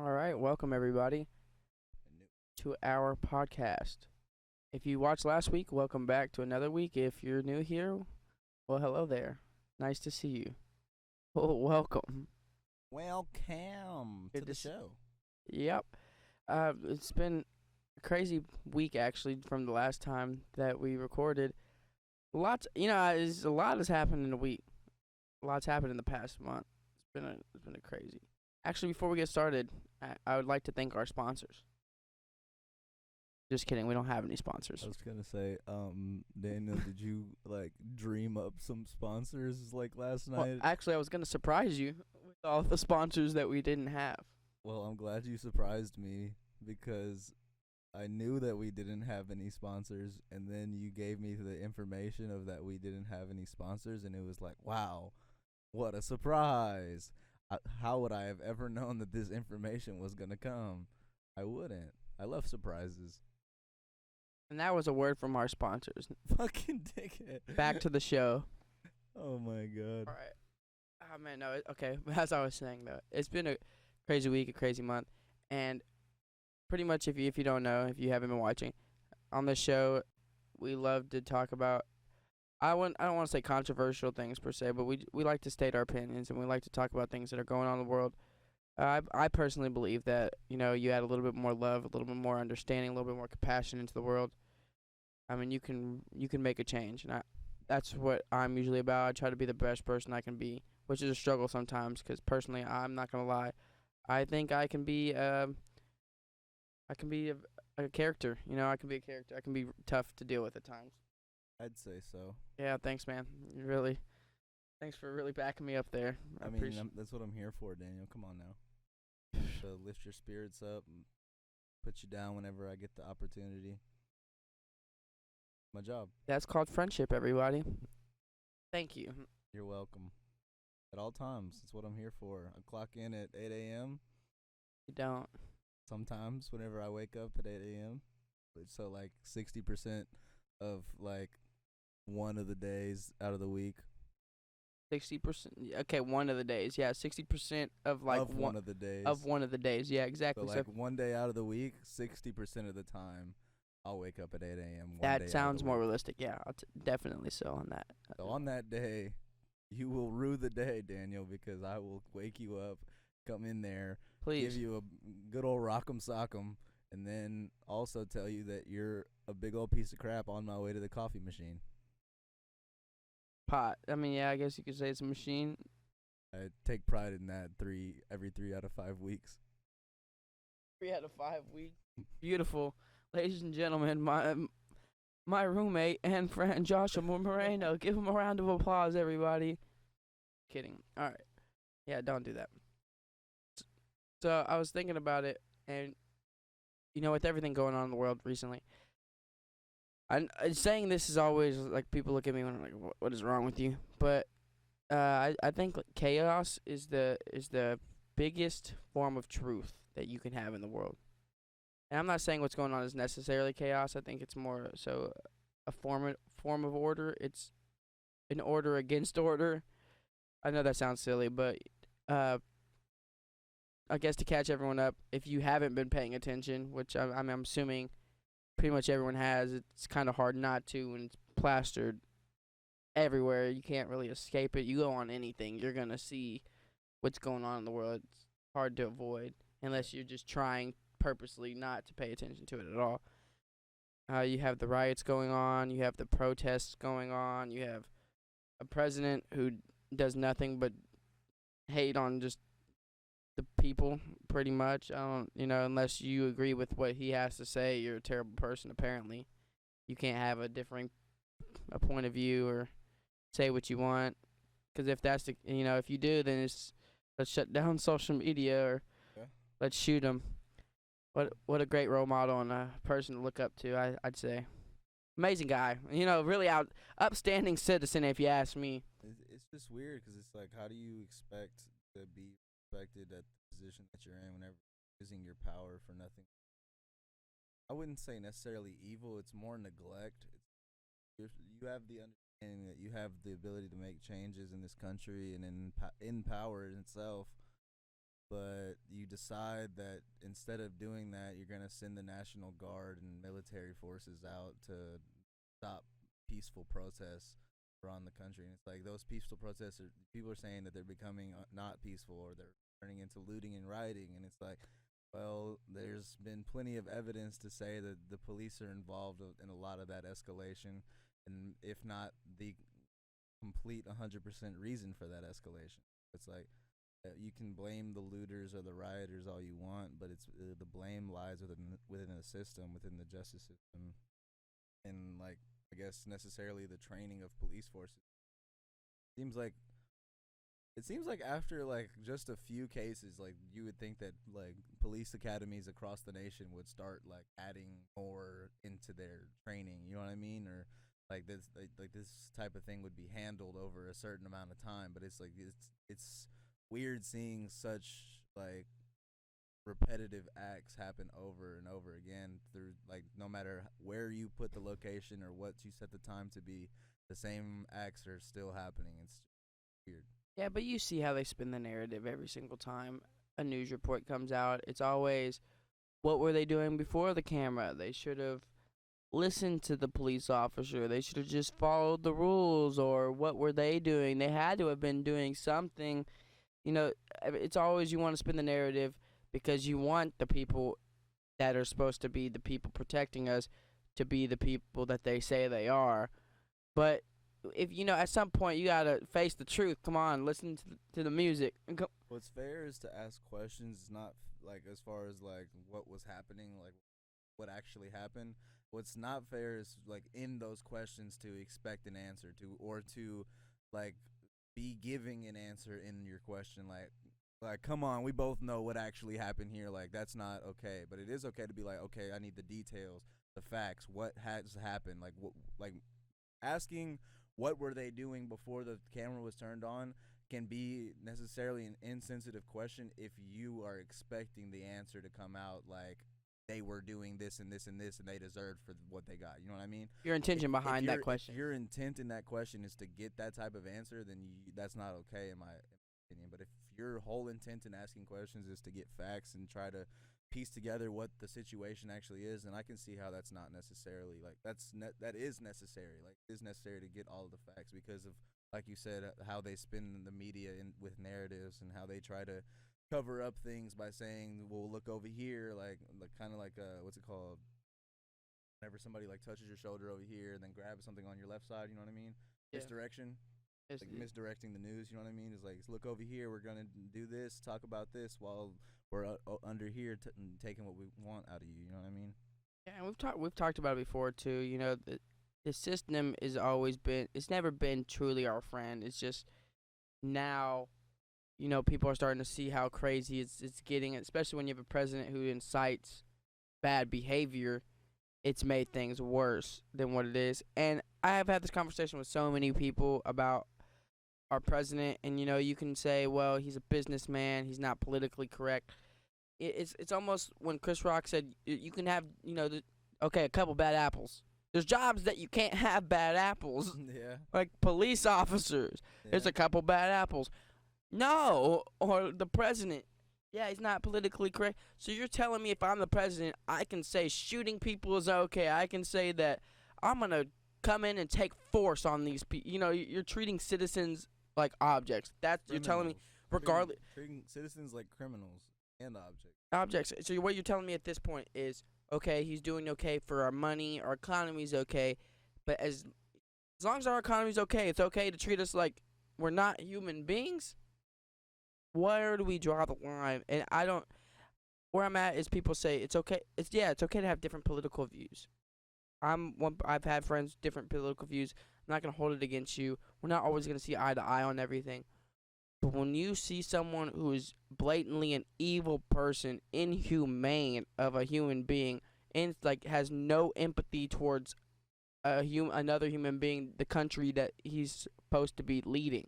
All right, welcome everybody to our podcast. If you watched last week, welcome back to another week. If you're new here, well, hello there. Nice to see you. Oh, welcome. Welcome to Good to the see. show. Yep. It's been a crazy week actually from the last time that we recorded. A lot has happened in a week. A lot's happened in the past month. It's been a crazy. Actually, before we get started, I would like to thank our sponsors. Just kidding. We don't have any sponsors. I was gonna say, Daniel, did you like dream up some sponsors like last Well, night? actually, I was gonna surprise you with all the sponsors that we didn't have. Well, I'm glad you surprised me because I knew that we didn't have any sponsors, and then you gave me the information of that we didn't have any sponsors, and it was like, wow, what a surprise! How would I have ever known that this information was gonna come? I wouldn't. I love surprises. And that was a word from our sponsors. Fucking dickhead. Back to the show. Oh my god. All right. Oh man, no. Okay, as I was saying though, it's been a crazy week, a crazy month, and pretty much if you don't know, if you haven't been watching, on this show, we love to talk about. I don't want to say controversial things per se, but we like to state our opinions and we like to talk about things that are going on in the world. I personally believe that you add a little bit more love, a little bit more understanding, a little bit more compassion into the world. I mean, you can make a change, and that's what I'm usually about. I try to be the best person I can be, which is a struggle sometimes. Because personally, I'm not gonna lie, I think I can be a character. I can be a character. I can be tough to deal with at times. I'd say so. Yeah, thanks, man. You really, thanks for really backing me up there. I I mean, appreciate. that's what I'm here for, Daniel. Come on now. To lift your spirits up and put you down whenever I get the opportunity. My job. That's called friendship, everybody. Thank you. You're welcome. At all times. That's what I'm here for. I clock in at 8 a.m. You don't. sometimes whenever I wake up at 8 a.m. So, like, 60% of, like, one of the days out of the week. 60%. Okay, one of the days. Yeah, 60% of like of one of the days. of one of the days. Yeah, So, exactly. So like, one day out of the week, 60% of the time, I'll wake up at 8 a.m. one day that out of sounds the more week. realistic. Yeah, definitely so on that. So on that day, you will rue the day, Daniel, because I will wake you up, come in there, give Please, you a good old rock'em sock'em, and then also tell you that you're a big old piece of crap on my way to the coffee machine. pot. I mean, yeah, I guess you could say it's a machine. I take pride in that every 3 out of 5 weeks. 3 out of 5 weeks. Beautiful, ladies and gentlemen. My roommate and friend Joshua Moreno. Give him a round of applause, everybody. Kidding. All right. Yeah, don't do that. So I was thinking about it, and with everything going on in the world recently, I'm saying this is always like people look at me when I'm like, what is wrong with you? But I think like, chaos is the biggest form of truth that you can have in the world. And I'm not saying what's going on is necessarily chaos. I think it's more so a form of order. It's an order against order. I know that sounds silly, but uh, I guess to catch everyone up, if you haven't been paying attention, which I'm assuming pretty much everyone has, it's kind of hard not to when it's plastered everywhere. You can't really escape it. You go on anything, you're gonna see what's going on in the world. It's hard to avoid unless you're just trying purposely not to pay attention to it at all. You have the riots going on. You have the protests going on. You have a president who does nothing but hate on just the people, pretty much. I don't, unless you agree with what he has to say, you're a terrible person. Apparently, you can't have a point of view or say what you want. Because if that's if you do, then let's shut down social media or Yeah. let's shoot them. What a great role model and a person to look up to. I'd say amazing guy. Really upstanding citizen if you ask me. It's just weird because it's like, how do you expect to be respected at the position that you're in whenever you're using your power for nothing? I wouldn't say necessarily evil. It's more neglect. You have the understanding that you have the ability to make changes in this country and in power in itself, but you decide that instead of doing that, you're going to send the National Guard and military forces out to stop peaceful protests around the country. And it's like those peaceful protests are, people are saying that they're becoming not peaceful, or they're turning into looting and rioting. And it's like, well, there's been plenty of evidence to say that the police are involved in a lot of that escalation, and if not the complete 100% reason for that escalation. It's like, you can blame the looters or the rioters all you want, but it's the blame lies within the system, within the justice system, and like, I guess, necessarily the training of police forces. Seems like it seems like after like just a few cases, like you would think that like police academies across the nation would start like adding more into their training. You know what I mean? Or like this type of thing would be handled over a certain amount of time. But it's like it's weird seeing such like repetitive acts happen over and over again through, like, no matter where you put the location or what you set the time to be, the same acts are still happening. It's weird. Yeah, but you see how they spin the narrative every single time a news report comes out. It's always, what were they doing before the camera? They should have listened to the police officer. They should have just followed the rules. Or what were they doing? They had to have been doing something. You know, it's always, you want to spin the narrative because you want the people that are supposed to be the people protecting us to be the people that they say they are. But if you know, at some point you gotta face the truth. Come on, listen to the music. What's fair is to ask questions, not like as far as like what was happening, like what actually happened. What's not fair is like in those questions to expect an answer to, or to like be giving an answer in your question, like come on, we both know what actually happened here. Like, that's not okay. But it is okay to be like, okay, I need the details, the facts, what has happened. Like asking what were they doing before the camera was turned on can be necessarily an insensitive question if you are expecting the answer to come out like they were doing this and this and this and they deserved for what they got. You know what I mean? Your intention behind that question. If your intent in that question is to get that type of answer, then that's not okay in my opinion. But if your whole intent in asking questions is to get facts and try to piece together what the situation actually is, and I can see how that's not necessarily like that is necessary. Like, it is necessary to get all of the facts because of, like you said, how they spin the media in with narratives and how they try to cover up things by saying, "Well, look over here," like kind of like what's it called? Whenever somebody like touches your shoulder over here and then grabs something on your left side, you know what I mean? Yeah. Misdirection. Like misdirecting the news, you know what I mean? It's like, look over here, we're gonna do this, talk about this, while we're under here taking what we want out of you. You know what I mean? Yeah, and we've talked about it before too. You know, the system is always been, it's never been truly our friend. It's just now, you know, people are starting to see how crazy it's getting, especially when you have a president who incites bad behavior. It's made things worse than what it is. And I have had this conversation with so many people about our president, and you know, you can say, well, he's a businessman, he's not politically correct. It's almost when Chris Rock said you can have, you know, a couple bad apples. There's jobs that you can't have bad apples. Yeah. Like police officers. Yeah. There's a couple bad apples. No, or the president. Yeah, he's not politically correct. So you're telling me if I'm the president, I can say shooting people is okay. I can say that I'm going to come in and take force on these people. You know, you're treating citizens like objects. That's criminals. You're telling me, regardless, treating citizens like criminals and objects. Objects. So what you're telling me at this point is, okay, he's doing okay for our money, our economy's okay, but as long as our economy's okay, it's okay to treat us like we're not human beings. Where do we draw the line? And I don't. Where I'm at is people say it's okay. It's okay to have different political views. I've had friends with different political views. I'm not gonna hold it against you. We're not always gonna see eye to eye on everything. But when you see someone who is blatantly an evil person, inhumane of a human being, and like has no empathy towards another human being, the country that he's supposed to be leading,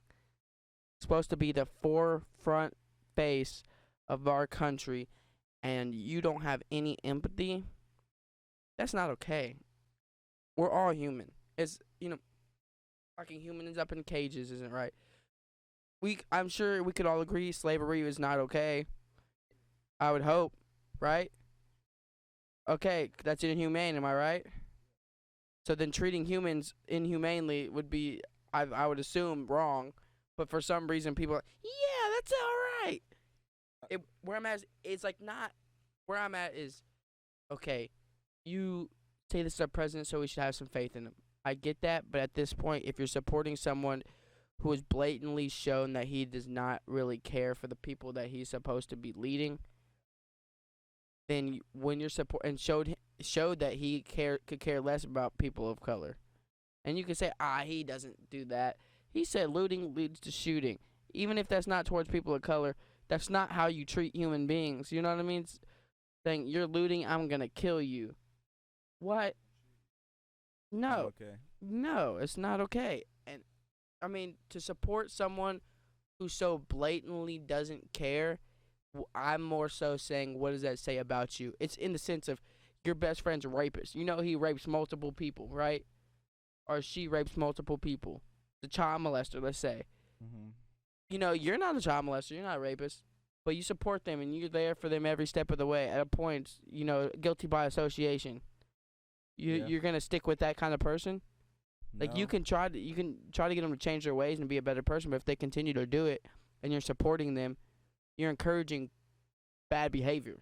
supposed to be the forefront face of our country, and you don't have any empathy, that's not okay. We're all human. It's, you know, fucking humans up in cages isn't right. I'm sure we could all agree slavery is not okay. I would hope, right? Okay, that's inhumane. Am I right? So then treating humans inhumanely would be, I would assume, wrong. But for some reason, people are, yeah, that's all right. Where I'm at is, it's like not, where I'm at is, okay, you say this is our president, so we should have some faith in him. I get that, but at this point, if you're supporting someone who has blatantly shown that he does not really care for the people that he's supposed to be leading, then when you're support and showed that he could care less about people of color, and you can say, he doesn't do that. He said looting leads to shooting, even if that's not towards people of color. That's not how you treat human beings. You know what I mean? Saying you're looting, I'm gonna kill you. What? Not No, okay. no, it's not okay. And I mean, to support someone who so blatantly doesn't care, I'm more so saying, what does that say about you? It's in the sense of your best friend's a rapist. You know he rapes multiple people, right? Or she rapes multiple people. The child molester, let's say. Mm-hmm. You know, you're not a child molester, you're not a rapist, but you support them and you're there for them every step of the way. At a point, you know, guilty by association. Yeah. You're gonna stick with that kind of person. Like No. you can try to get them to change their ways and be a better person, but if they continue to do it and you're supporting them, you're encouraging bad behavior.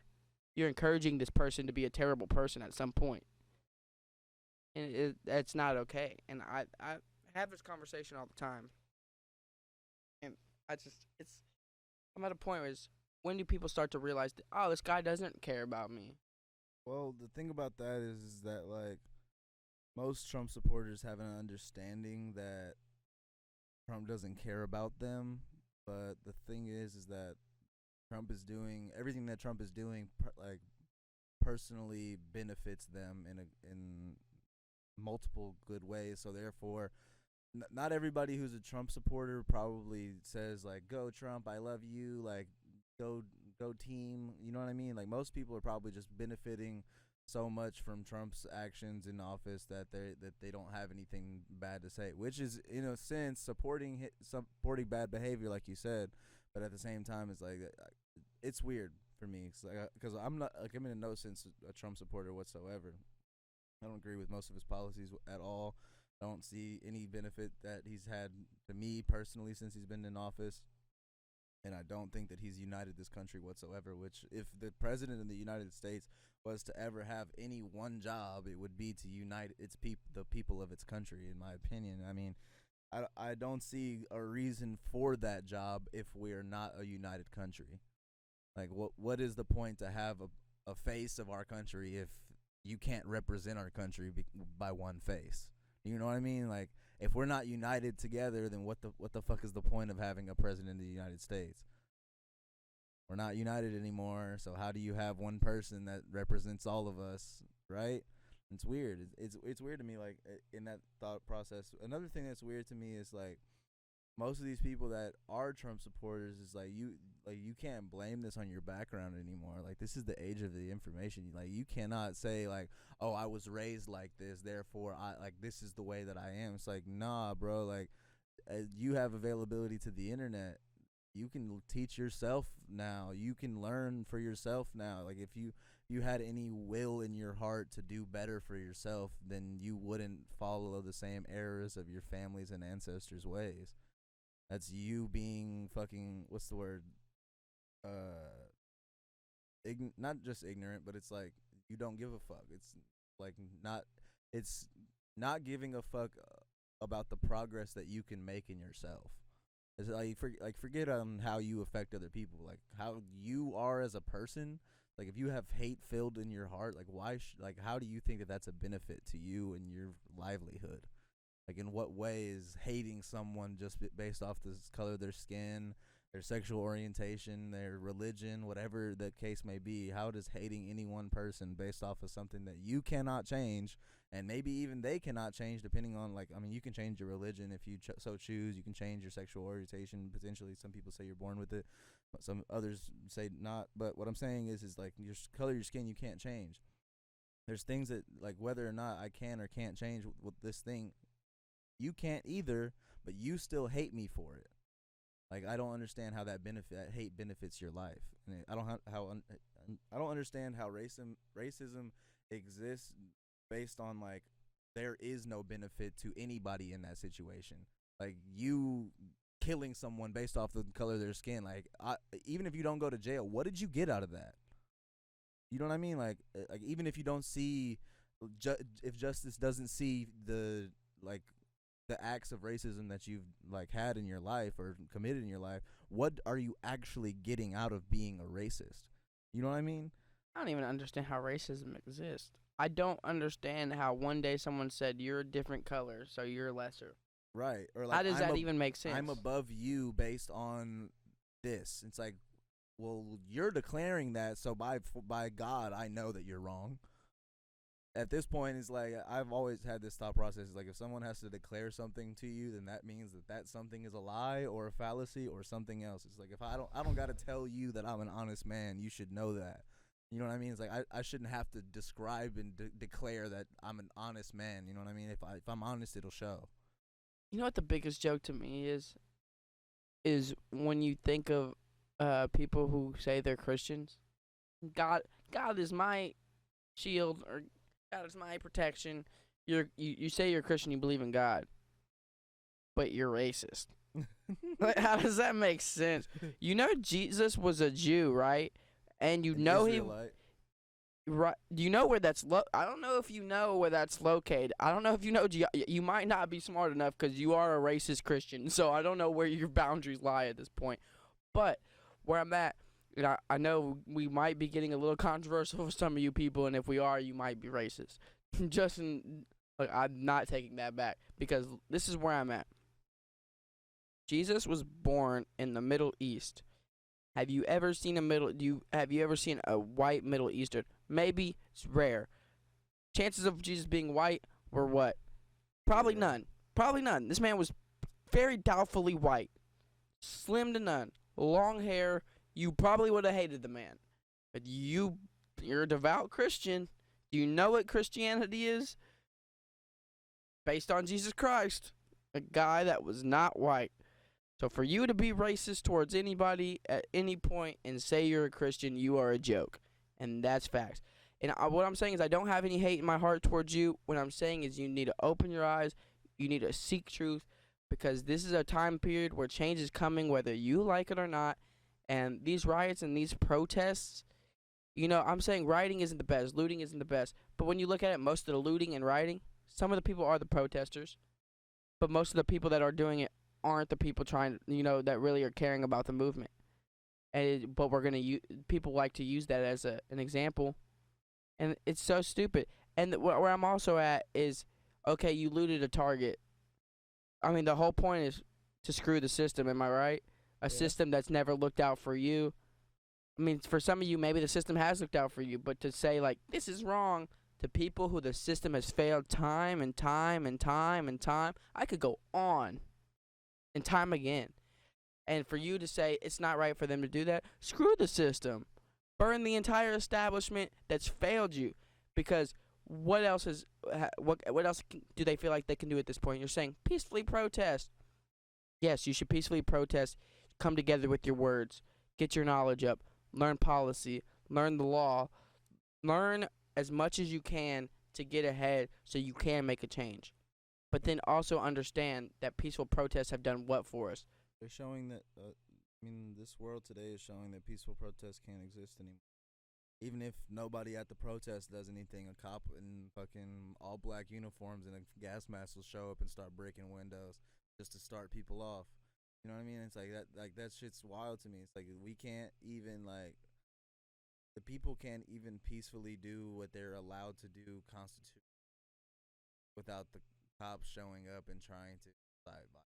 You're encouraging this person to be a terrible person at some point, and that's not okay. And I have this conversation all the time, and I'm at a point where when do people start to realize that, oh, this guy doesn't care about me? Well, the thing about that is that like most Trump supporters have an understanding that Trump doesn't care about them, but the thing is that Trump is doing everything that Trump is doing like personally benefits them in multiple good ways. So therefore, not everybody who's a Trump supporter probably says like "Go Trump, I love you," like "Go go team." You know what I mean? Like most people are probably just benefiting so much from Trump's actions in office that they don't have anything bad to say, which is in a sense supporting bad behavior, like you said. But at the same time, it's like it's weird for me because I'm not like I'm in no sense a Trump supporter whatsoever. I don't agree with most of his policies at all. I don't see any benefit that he's had to me personally since he's been in office. And I don't think that he's united this country whatsoever, which if the president of the United States was to ever have any one job, it would be to unite the people of its country, in my opinion. I mean, I don't see a reason for that job if we're not a united country. Like, what is the point to have a face of our country if you can't represent our country by one face? You know what I mean? Like, if we're not united together, then what the fuck is the point of having a president of the United States? We're not united anymore, so how do you have one person that represents all of us, right? It's weird. It's weird to me, like in that thought process. Another thing that's weird to me is like most of these people that are Trump supporters is like you can't blame this on your background anymore. Like this is the age of the information. Like you cannot say like, oh, I was raised like this, therefore I like this is the way that I am. It's like, nah, bro. Like you have availability to the internet. You can teach yourself now. You can learn for yourself now. Like if you had any will in your heart to do better for yourself, then you wouldn't follow the same errors of your family's and ancestors' ways. That's you being fucking what's the word? Not just ignorant, but it's like you don't give a fuck. Like not it's not giving a fuck about the progress that you can make in yourself. It's like forget how you affect other people, like how you are as a person. Like if you have hate filled in your heart, like like how do you think that that's a benefit to you and your livelihood? Like, in what way is hating someone just based off the color of their skin, their sexual orientation, their religion, whatever the case may be? How does hating any one person based off of something that you cannot change, and maybe even they cannot change, depending on, like, I mean, you can change your religion if you so choose. You can change your sexual orientation, potentially. Some people say you're born with it. But some others say not. But what I'm saying is like, your color of your skin, you can't change. There's things that, like, whether or not I can or can't change with this thing, you can't either, but you still hate me for it. Like I don't understand how that hate benefits your life, and I don't I don't understand how racism exists based on like there is no benefit to anybody in that situation. Like you killing someone based off the color of their skin. Like even if you don't go to jail, what did you get out of that? You know what I mean? Like even if you don't see, if justice doesn't see like the acts of racism that you've like had in your life or committed in your life, what are you actually getting out of being a racist? You know what I mean? I don't even understand how racism exists. I don't understand how one day someone said you're a different color, so you're lesser. Right. Or How like does that even make sense? I'm above you based on this. It's like, well, you're declaring that, so by God, I know that you're wrong. At this point, it's like I've always had this thought process. It's like if someone has to declare something to you, then that means that something is a lie or a fallacy or something else. It's like if I don't got to tell you that I'm an honest man. You should know that. You know what I mean? It's like I shouldn't have to describe and declare that I'm an honest man. You know what I mean? If I'm honest, it'll show. You know what the biggest joke to me is when you think of people who say they're Christians. God is my shield, or God is my protection. You say you're a Christian, you believe in God, but you're racist. Like, how does that make sense? You know Jesus was a Jew, right? And you An know Israelite. right? Do you know where that's I don't know if you know where that's located. I don't know if you know. You might not be smart enough because you are a racist Christian. So I don't know where your boundaries lie at this point. But where I'm at, and I know we might be getting a little controversial for some of you people, and if we are, you might be racist. Like, I'm not taking that back because this is where I'm at. Jesus was born in the Middle East. Have you ever seen have you ever seen a white Middle Eastern? Maybe it's rare. Chances of Jesus being white were what? Probably Zero. none. Probably none. This man was very doubtfully white. Slim to none. Long hair. You probably would have hated the man. But you're a devout Christian. Do you know what Christianity is? Based on Jesus Christ. A guy that was not white. So for you to be racist towards anybody at any point and say you're a Christian, you are a joke. And that's facts. And what I'm saying is I don't have any hate in my heart towards you. What I'm saying is you need to open your eyes. You need to seek truth, because this is a time period where change is coming whether you like it or not. And these riots and these protests, I'm saying rioting isn't the best. Looting isn't the best. But when you look at it, most of the looting and rioting, some of the people are the protesters. But most of the people that are doing it aren't the people trying, that really are caring about the movement. But we're gonna people like to use that as an example, and it's so stupid. And where I'm also at is, okay, you looted a Target. I mean, the whole point is to screw the system. Am I right? A system that's never looked out for you. I mean, for some of you, maybe the system has looked out for you, but to say like this is wrong to people who the system has failed time and time and time and time, I could go on and time again. And for you to say it's not right for them to do that, screw the system. Burn the entire establishment that's failed you. Because what else do they feel like they can do at this point? You're saying peacefully protest. Yes, you should peacefully protest. Come together with your words. Get your knowledge up. Learn policy. Learn the law. Learn as much as you can to get ahead so you can make a change. But then also understand that peaceful protests have done what for us? They're showing that. This world today is showing that peaceful protests can't exist anymore. Even if nobody at the protest does anything, a cop in fucking all black uniforms and a gas mask will show up and start breaking windows just to start people off. You know what I mean? It's like that. Like that shit's wild to me. It's like we can't even the people can't even peacefully do what they're allowed to do constitutionally without the cops showing up and trying to decide by.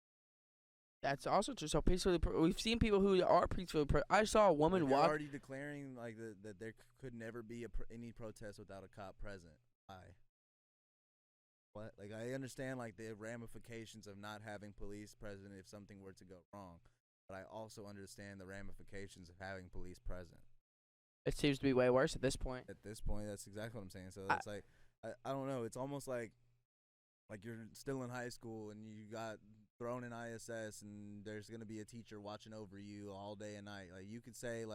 That's also true. So peacefully, we've seen people who are peacefully. I saw a woman They're walk. already declaring that there could never be any protest without a cop present. Why? What? Like I understand the ramifications of not having police present if something were to go wrong, but I also understand the ramifications of having police present. It seems to be way worse at this point. At this point, that's exactly what I'm saying. So it's I don't know. It's almost like you're still in high school and you got thrown in ISS and there's gonna be a teacher watching over you all day and night. Like you could say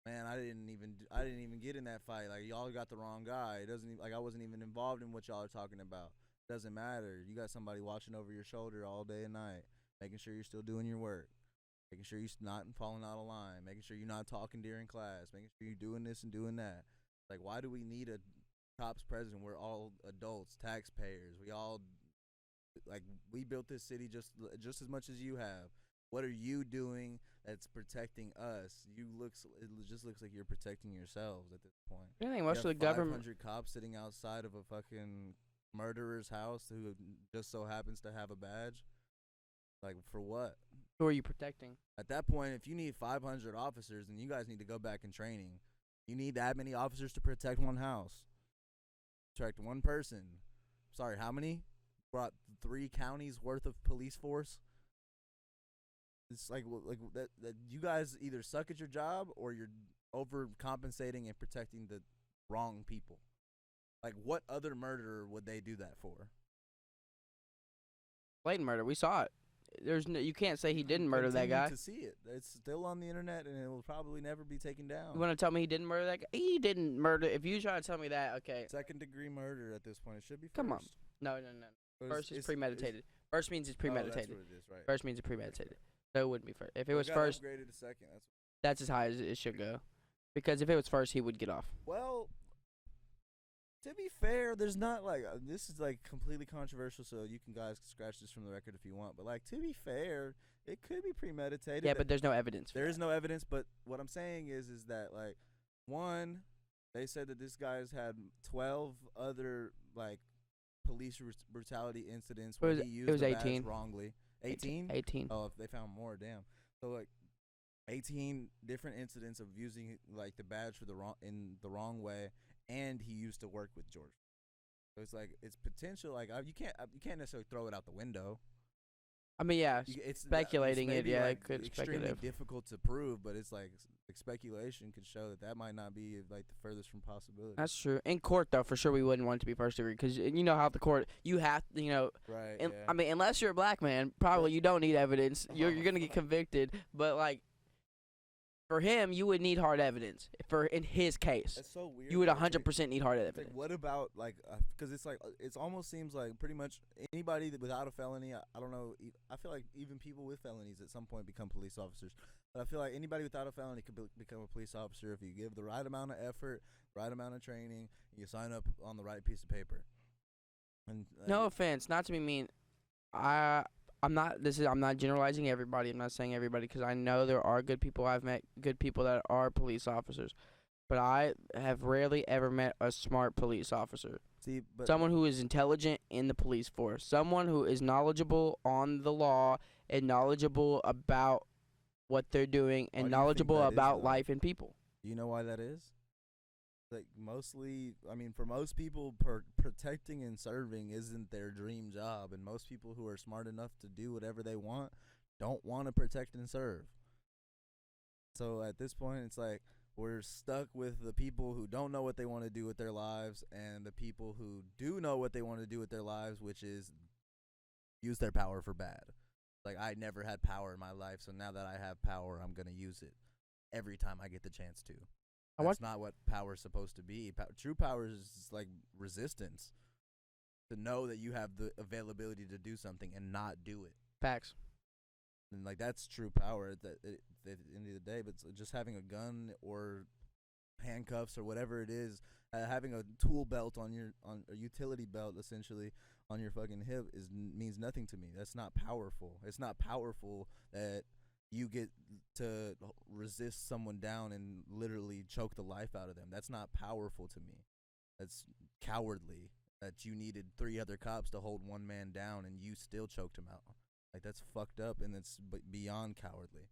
man, I didn't even get in that fight. Like, y'all got the wrong guy. It doesn't like I wasn't even involved in what y'all are talking about. It doesn't matter. You got somebody watching over your shoulder all day and night, making sure you're still doing your work, making sure you're not falling out of line, making sure you're not talking during class, making sure you're doing this and doing that. Like, why do we need a cops president? We're all adults, taxpayers. We built this city just as much as you have. What are you doing that's protecting us? It just looks like you're protecting yourselves at this point. I think most of the government 500 cops sitting outside of a fucking murderer's house who just so happens to have a badge. Like, for what? Who are you protecting? At that point, if you need 500 officers, then you guys need to go back in training. You need that many officers to protect one house, protect one person. Sorry, how many? Brought 3 counties worth of police force. It's like that you guys either suck at your job or you're overcompensating and protecting the wrong people. Like, what other murderer would they do that for? Blatant murder. We saw it. You can't say he didn't murder that guy. To see it, it's still on the internet and it will probably never be taken down. You want to tell me he didn't murder that guy? He didn't murder. If you try to tell me that, okay. 2nd degree murder at this point. It should be first. Come on. No. First is premeditated. First means it's premeditated. Oh, that's what it is, right? First means it's premeditated. So it wouldn't be first. If it was first, upgraded to second. that's as high as it should go. Because if it was first, he would get off. Well, to be fair, there's not like this is like completely controversial. So you guys can scratch this from the record if you want. But like, to be fair, it could be premeditated. Yeah, but there's no evidence. There is no evidence. But what I'm saying is that like, one, they said that this guy's had 12 other like police brutality incidents where he used the badge wrongly. 18? 18. Oh, if they found more, damn. So like 18 different incidents of using like the badge for the wrong way, and he used to work with George. So it's like it's potential. Like you can't necessarily throw it out the window. I mean, yeah, it's speculating it. Yeah, like it could extremely speculative. difficult to prove, but it's like speculation could show that might not be like the furthest from possibility. That's true. In court, though, for sure we wouldn't want it to be first degree because you know how the court you have Right. Yeah. I mean, unless you're a black man, probably you don't need evidence. You're gonna get convicted, but like. For him, you would need hard evidence. In his case, that's so weird. You would 100% need hard evidence. Like, what about like? Because it's like it almost seems like pretty much anybody without a felony. I don't know. I feel like even people with felonies at some point become police officers. But I feel like anybody without a felony could become a police officer if you give the right amount of effort, right amount of training, and you sign up on the right piece of paper. And no offense, not to be mean. I'm not generalizing everybody. I'm not saying everybody because I know there are good people. I've met good people that are police officers, but I have rarely ever met a smart police officer. Someone who is intelligent in the police force, someone who is knowledgeable on the law and knowledgeable about what they're doing and knowledgeable about life and people. Do you know why that is? Like mostly, I mean, for most people, protecting and serving isn't their dream job, and most people who are smart enough to do whatever they want don't want to protect and serve. So at this point, it's like we're stuck with the people who don't know what they want to do with their lives and the people who do know what they want to do with their lives, which is use their power for bad. Like, I never had power in my life, so now that I have power, I'm going to use it every time I get the chance to. That's not what power is supposed to be. True power is like resistance. To know that you have the availability to do something and not do it. Facts. And like that's true power at the end of the day. But just having a gun or handcuffs or whatever it is, having a tool belt on a utility belt essentially on your fucking hip means nothing to me. That's not powerful. It's not powerful that you get to resist someone down and literally choke the life out of them. That's not powerful to me. That's cowardly that you needed 3 other cops to hold one man down and you still choked him out. Like, that's fucked up and it's beyond cowardly.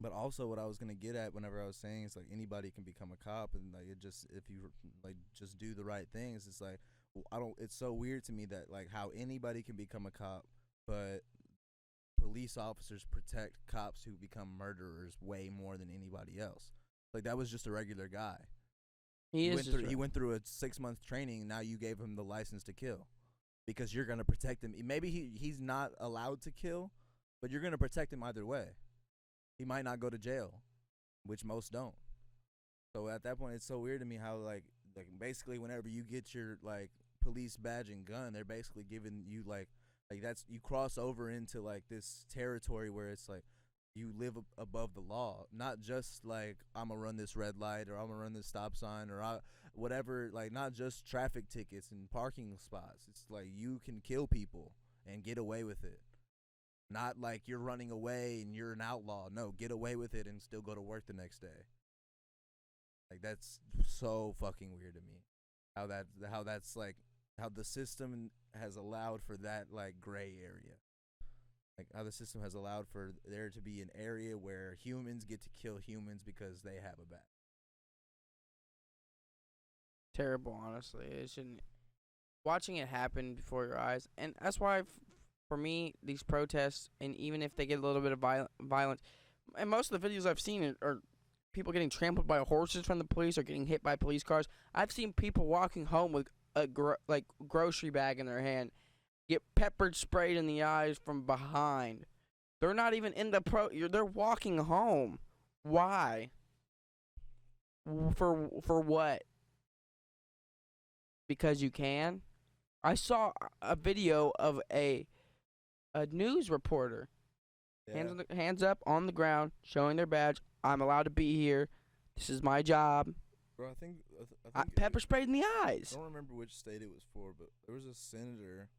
But also what I was going to get at whenever I was saying is like anybody can become a cop and like it just if you like just do the right things, it's like it's so weird to me that like how anybody can become a cop but police officers protect cops who become murderers way more than anybody else. Like that was just a regular guy. He went through a 6-month training and now you gave him the license to kill because you're going to protect him. Maybe he's not allowed to kill, but you're going to protect him either way. He might not go to jail. which most don't. So at that point, it's so weird to me how like basically whenever you get your like police badge and gun, they're basically giving you like that's you cross over into like this territory where it's like you live above the law, not just like I'm gonna run this red light or I'm gonna run this stop sign or whatever, like not just traffic tickets and parking spots. It's like you can kill people and get away with it. Not like you're running away and you're an outlaw. No, get away with it and still go to work the next day. Like that's so fucking weird to me. How that's like how the system has allowed for that like gray area. Like how the system has allowed for there to be an area where humans get to kill humans because they have a bat. Terrible, honestly. It shouldn't. Watching it happen before your eyes, and that's why, for me, these protests, and even if they get a little bit of violence, and most of the videos I've seen are people getting trampled by horses from the police or getting hit by police cars. I've seen people walking home with a grocery bag in their hand, get peppered sprayed in the eyes from behind. They're not even in the they're walking home. Why? For what? Because you can. I saw a video of a news reporter, Yeah. hands up on the ground, showing their badge. I'm allowed to be here. This is my job. Bro, I think Pepper sprayed in the eyes. I don't remember which state it was for, but there was a senator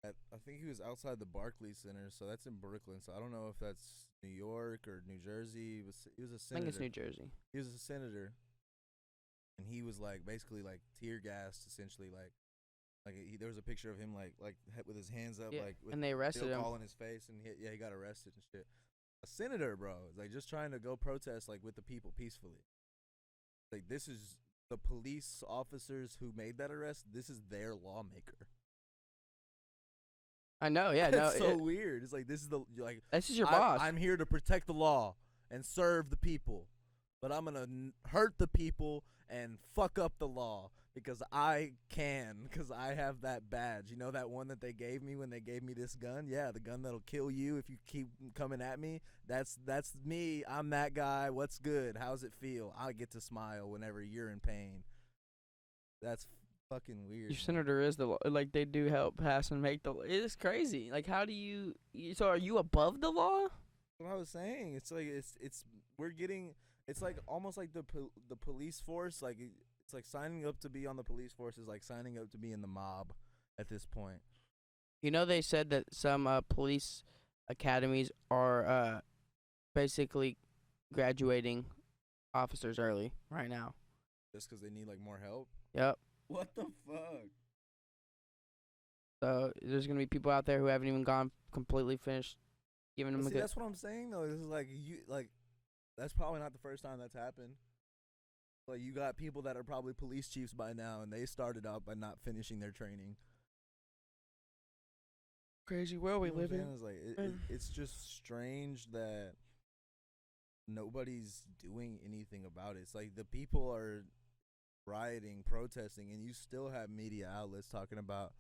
I think he was outside the Barclays Center, so that's in Brooklyn. So I don't know if that's New York or New Jersey. He was a I senator. think it's New Jersey. He was a senator, and he was like basically like tear gassed, essentially there was a picture of him like with his hands up, Yeah, like with and they arrested him. all in his face, and he got arrested and shit. A senator, bro, like just trying to go protest like with the people peacefully. Like this is the police officers who made that arrest. This is their lawmaker. I know, yeah, no. It's so weird. It's like this is this is your boss. I'm here to protect the law and serve the people, but I'm gonna hurt the people and fuck up the law because I can, because I have that badge. You know that one that they gave me when they gave me this gun? Yeah, the gun that'll kill you if you keep coming at me. That's me. I'm that guy. What's good? How's it feel? I get to smile whenever you're in pain. That's fucking weird. Your senator is the law. Like, they do help pass and make the law. It is crazy. Like, how do you so are you above the law? What I was saying, it's like we're getting, it's like almost like the police force, like it's like signing up to be on the police force is like signing up to be in the mob at this point. You know, they said that some police academies are basically graduating officers early right now. Just because they need like more help. Yep. What the fuck? So there's gonna be people out there who haven't even gone completely finished giving them a good. That's what I'm saying though. This is like that's probably not the first time that's happened. Like you got people that are probably police chiefs by now, and they started out by not finishing their training. Crazy world we You know what live I'm in. saying? It's like it's just strange that nobody's doing anything about it. It's like the people are rioting, protesting, and you still have media outlets talking about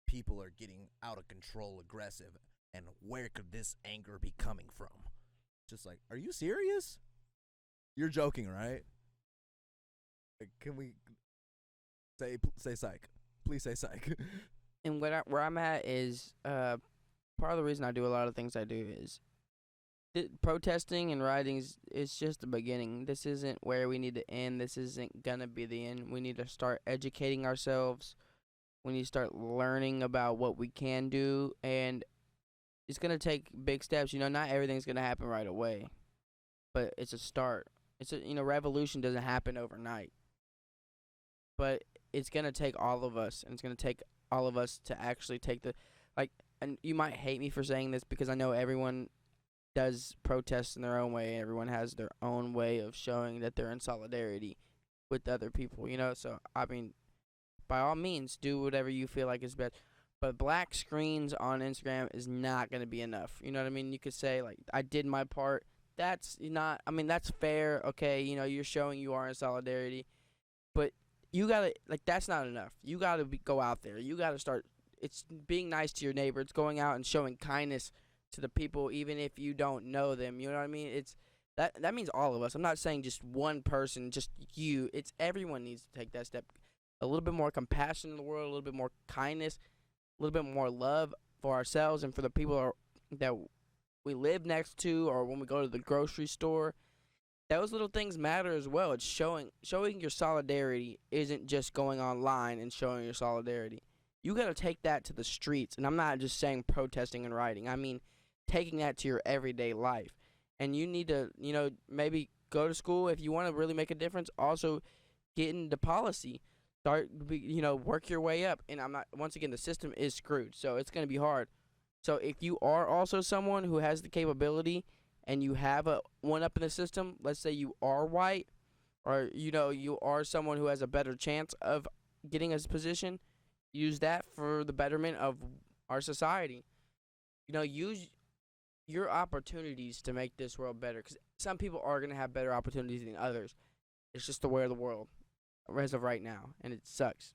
people are getting out of control, aggressive, and where could this anger be coming from? Just like, are you serious? You're joking, right? Like, can we say psych? Please say psych. And where I'm at is part of the reason I do a lot of things I do is protesting and rioting is just the beginning. This isn't where we need to end. This isn't gonna be the end. We need to start educating ourselves. We need to start learning about what we can do, and it's gonna take big steps. You know, not everything's gonna happen right away, but it's a start. Revolution doesn't happen overnight, but it's gonna take all of us, and it's gonna take all of us to actually take and you might hate me for saying this because I know everyone does protest in their own way. Everyone has their own way of showing that they're in solidarity with other people, so I mean, by all means, do whatever you feel like is best. But black screens on Instagram is not going to be enough. You know what I mean? You could say, like, I did my part. That's not, I mean, that's fair. Okay, you're showing you are in solidarity. But you got to, like, that's not enough. You got to go out there. You got to start, it's being nice to your neighbor. It's going out and showing kindness to the people, even if you don't know them. You know what I mean? That means all of us. I'm not saying just one person, just you. It's everyone needs to take that step. A little bit more compassion in the world, a little bit more kindness, a little bit more love for ourselves and for the people that we live next to, or when we go to the grocery store. Those little things matter as well. It's showing your solidarity isn't just going online and showing your solidarity. You got to take that to the streets, and I'm not just saying protesting and rioting. I mean taking that to your everyday life. And you need to, maybe go to school if you want to really make a difference. Also, get into policy. Start, work your way up. And I'm not. Once again, the system is screwed, so it's going to be hard. So if you are also someone who has the capability and you have a one up in the system, let's say you are white, or you are someone who has a better chance of getting a position, use that for the betterment of our society. Use your opportunities to make this world better, because some people are going to have better opportunities than others. It's just the way of the world as of right now, and it sucks.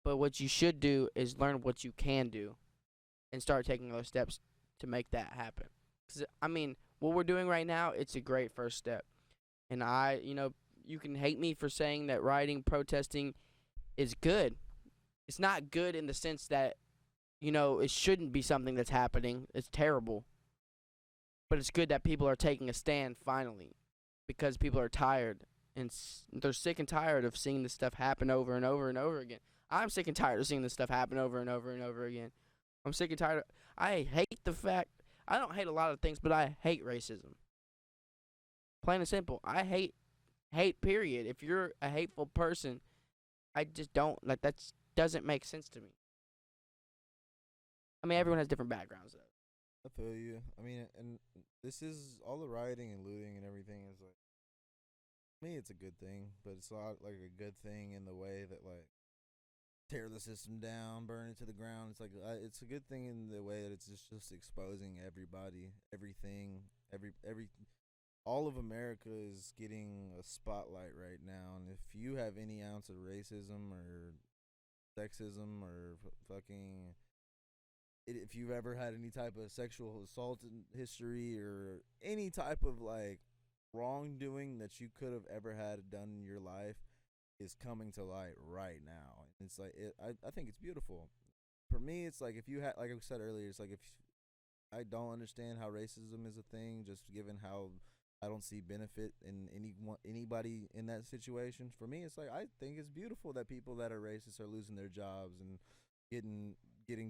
But what you should do is learn what you can do and start taking those steps to make that happen. 'Cause, I mean, what we're doing right now, it's a great first step. And you can hate me for saying that rioting, protesting is good. It's not good in the sense that, it shouldn't be something that's happening. It's terrible. But it's good that people are taking a stand finally, because people are tired and they're sick and tired of seeing this stuff happen over and over and over again. I'm sick and tired of seeing this stuff happen over and over and over again. I'm sick and tired. I hate the fact. I don't hate a lot of things, but I hate racism. Plain and simple. I hate. Period. If you're a hateful person, I just don't like. That doesn't make sense to me. I mean, everyone has different backgrounds, though. I feel you. I mean, and this is all the rioting and looting and everything is like, to me, it's a good thing, but it's not like a good thing in the way that like tear the system down, burn it to the ground. It's like it's a good thing in the way that it's just exposing everybody, everything, every all of America is getting a spotlight right now, and if you have any ounce of racism or sexism or fucking if you've ever had any type of sexual assault in history or any type of like wrongdoing that you could have ever had done in your life is coming to light right now. It's like I think it's beautiful. For me, it's like if you had, like I said earlier, it's like if I don't understand how racism is a thing, just given how I don't see benefit in anybody in that situation. For me, it's like I think it's beautiful that people that are racist are losing their jobs and getting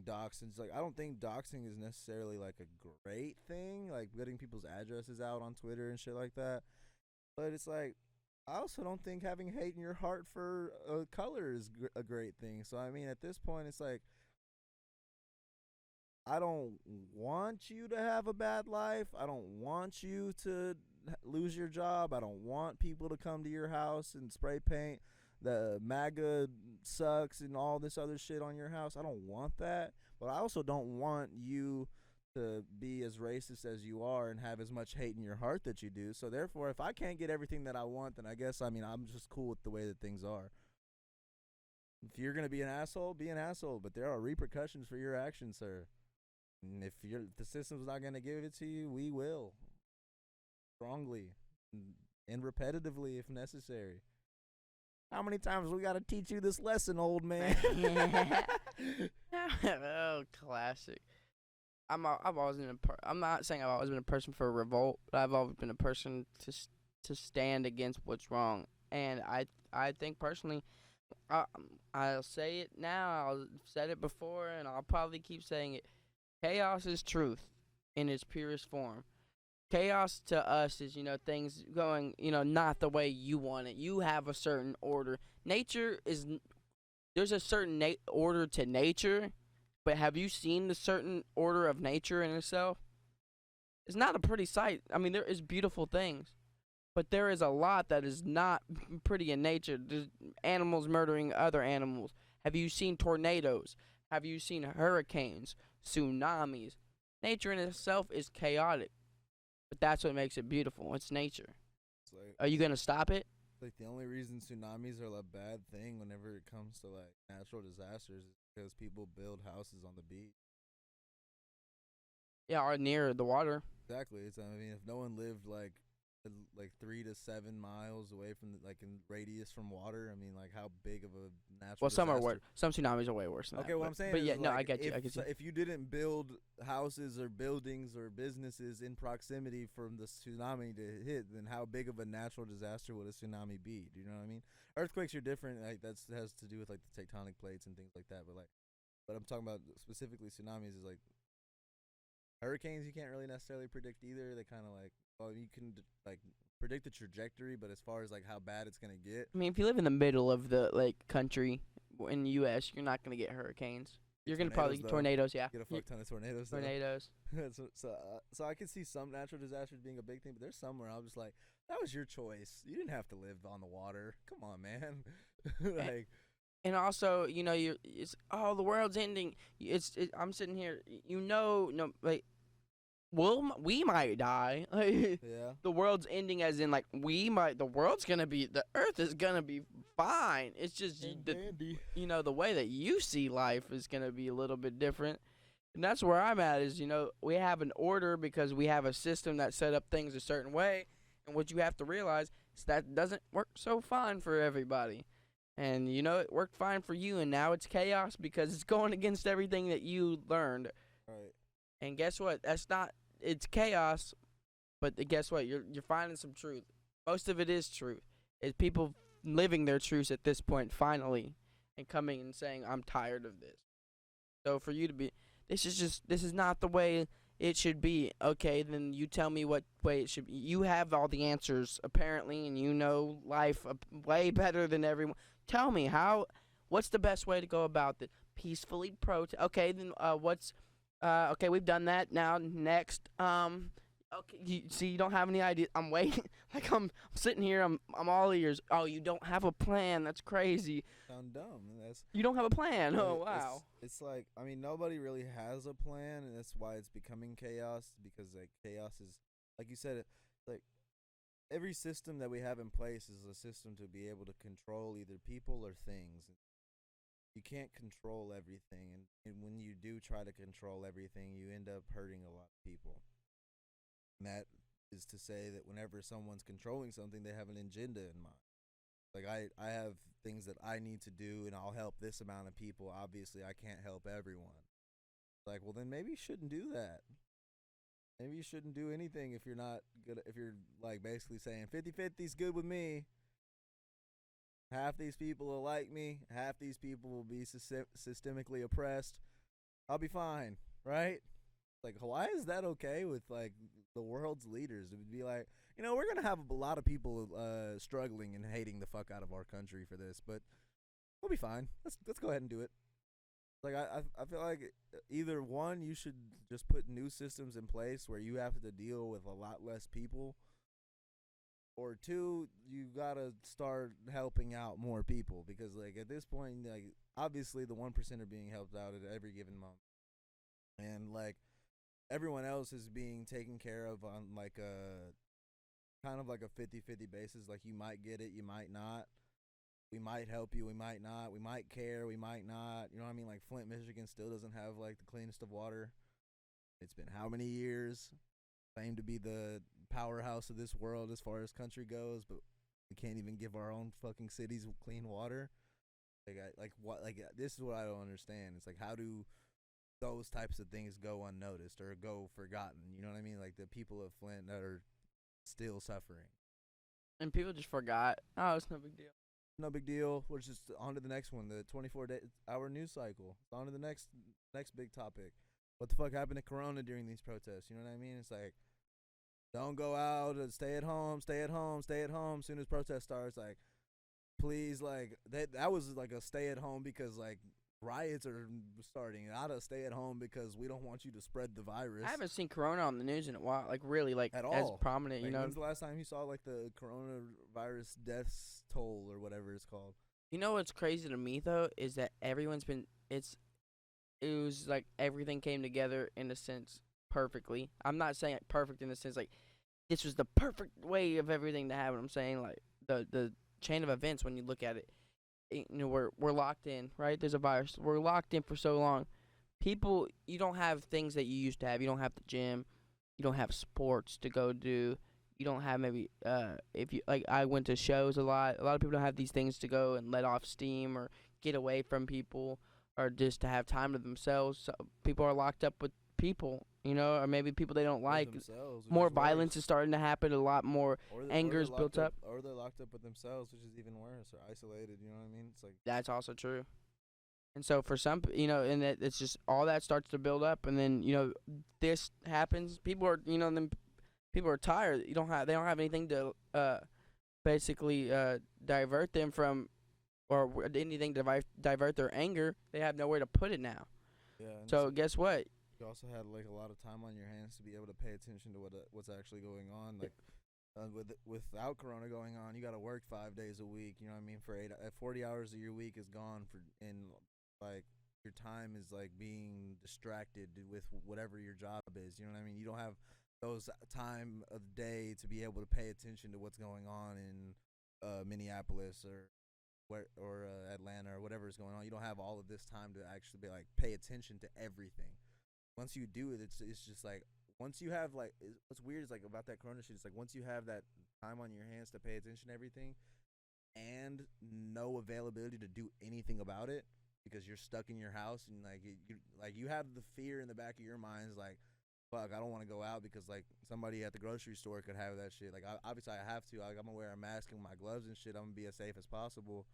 doxxed. And it's like I don't think doxing is necessarily like a great thing, like getting people's addresses out on Twitter and shit like that. But it's like I also don't think having hate in your heart for color is a great thing. So I mean, at this point, it's like I don't want you to have a bad life. I don't want you to lose your job. I don't want people to come to your house and spray paint the MAGA sucks and all this other shit on your house. I don't want that. But I also don't want you to be as racist as you are and have as much hate in your heart that you do. So therefore, if I can't get everything that I want, then I guess, I mean, I'm just cool with the way that things are. If you're going to be an asshole, be an asshole. But there are repercussions for your actions, sir. And if the system's not going to give it to you, we will. Strongly. And repetitively if necessary. How many times we got to teach you this lesson, old man? Oh, classic. I've always been I'm not saying I've always been a person for a revolt, but I've always been a person to stand against what's wrong. And I think personally, I'll say it now. I've said it before, and I'll probably keep saying it. Chaos is truth in its purest form. Chaos to us is, things going, not the way you want it. You have a certain order. There's a certain order to nature, but have you seen the certain order of nature in itself? It's not a pretty sight. I mean, there is beautiful things, but there is a lot that is not pretty in nature. There's animals murdering other animals. Have you seen tornadoes? Have you seen hurricanes, tsunamis? Nature in itself is chaotic, but that's what makes it beautiful. It's nature. It's like, Are you going to stop it? like the only reason tsunamis are a bad thing whenever it comes to like natural disasters is because people build houses on the beach. Yeah, or near the water. Exactly. I mean, if no one lived like like 3 to 7 miles away from like in radius from water. I mean, like how big of a natural Well, some are disaster? worse. Some tsunamis are way worse than that. Okay, what I'm saying but is yeah, no, I like get you. I get you. if you didn't build houses or buildings or businesses in proximity from the tsunami to hit, then how big of a natural disaster would a tsunami be? Do you know what I mean? Earthquakes are different. Like has to do with like the tectonic plates and things like that. But I'm talking about specifically tsunamis is like hurricanes. You can't really necessarily predict either. They kind of like, well, you can like predict the trajectory, but as far as like how bad it's gonna get, I mean, if you live in the middle of the like country in the U.S., you're not gonna get hurricanes. You're gonna probably get tornadoes. Yeah, get a fuck ton of tornadoes. tornadoes. So I can see some natural disasters being a big thing, but there's some where I'm just like, that was your choice. You didn't have to live on the water. Come on, man. like. And also, you know, it's the world's ending. I'm sitting here, no, like, we might die. Like, Yeah. the world's ending, as in, like, the Earth is gonna be fine. It's just the way that you see life is gonna be a little bit different. And that's where I'm at. Is we have an order because we have a system that set up things a certain way, and what you have to realize is that doesn't work so fine for everybody. And, it worked fine for you, and now it's chaos because it's going against everything that you learned. Right. And guess what? It's chaos, but guess what? You're finding some truth. Most of it is truth. It's people living their truths at this point, finally, and coming and saying, I'm tired of this. So for you to be, this is not the way it should be. Okay, then you tell me what way it should be. You have all the answers, apparently, and you know life way better than everyone. Tell me what's the best way to go about it? Peacefully protest. Okay, then okay, we've done that. Now next, okay, you don't have any idea. I'm waiting. Like I'm sitting here. I'm all ears. Oh, you don't have a plan. That's crazy. Sound dumb. You don't have a plan. Oh wow. It's like, I mean, nobody really has a plan, and that's why it's becoming chaos. Because like chaos is, like you said, like every system that we have in place is a system to be able to control either people or things. You can't control everything, and when you do try to control everything, you end up hurting a lot of people. And that is to say that whenever someone's controlling something, they have an agenda in mind. Like I have things that I need to do, and I'll help this amount of people. Obviously, I can't help everyone. Like, well, then maybe you shouldn't do that. Maybe you shouldn't do anything if you're not good. If you're like basically saying 50-50 is good with me. Half these people will like me. Half these people will be systemically oppressed. I'll be fine, right? Like, why is that okay with like the world's leaders? It would be like, we're gonna have a lot of people struggling and hating the fuck out of our country for this, but we'll be fine. Let's go ahead and do it. Like I feel like either one, you should just put new systems in place where you have to deal with a lot less people, or two, you gotta start helping out more people, because like at this point, like obviously the 1% are being helped out at every given moment, and like everyone else is being taken care of on like a kind of like a 50-50 basis. Like you might get it, you might not. We might help you, we might not. We might care, we might not. You know what I mean? Like Flint, Michigan still doesn't have like the cleanest of water. It's been how many years? Claimed to be the powerhouse of this world as far as country goes, but we can't even give our own fucking cities clean water. This is what I don't understand. It's like, how do those types of things go unnoticed or go forgotten? You know what I mean? Like the people of Flint that are still suffering. And people just forgot. Oh, it's no big deal. No big deal. We're just on to the next one, the 24-hour news cycle. On to the next big topic. What the fuck happened to Corona during these protests? You know what I mean? It's like, don't go out, stay at home, stay at home, stay at home. Soon as protest starts, like, please, like, that was like a stay at home because, like, riots are starting, not a stay at home because we don't want you to spread the virus. I haven't seen Corona on the news in a while, like really, like at as all. prominent. Like, when's the last time you saw like the coronavirus deaths toll or whatever it's called? You know what's crazy to me though is that everyone's been. It was like everything came together in a sense perfectly. I'm not saying like perfect in the sense like this was the perfect way of everything to happen. I'm saying like the chain of events when you look at it. We're locked in, right? There's a virus. We're locked in for so long. People, you don't have things that you used to have. You don't have the gym. You don't have sports to go do. you don't have maybe if you like I went to shows a lot. A lot of people don't have these things to go and let off steam or get away from people or just to have time to themselves. So people are locked up with people, or maybe people they don't Or like. themselves, which More is violence worse. is starting to happen. A lot more Or anger they're is built locked up, up. or they're locked up with themselves, which is even worse, or isolated. You know what I mean? It's like That's also true. And so for some, and it's just all that starts to build up, and then this happens. People are, then people are tired. They don't have anything to basically divert them from, or anything to divert their anger. They have nowhere to put it now. yeah. And So guess what? you also had like a lot of time on your hands to be able to pay attention to what's actually going on. Like without Corona going on, you got to work 5 days a week. You know what I mean? For 40 hours of your week is gone in like your time is like being distracted with whatever your job is. You know what I mean? You don't have those time of day to be able to pay attention to what's going on in Minneapolis or Atlanta or whatever is going on. You don't have all of this time to actually be like pay attention to everything. Once you do it, it's just like once you have like what's weird is like about that Corona shit. It's like once you have that time on your hands to pay attention to everything, and no availability to do anything about it because you're stuck in your house and you have the fear in the back of your mind is like, fuck, I don't want to go out because like somebody at the grocery store could have that shit. Like obviously I have to. Like, I'm gonna wear a mask and my gloves and shit. I'm gonna be as safe as possible.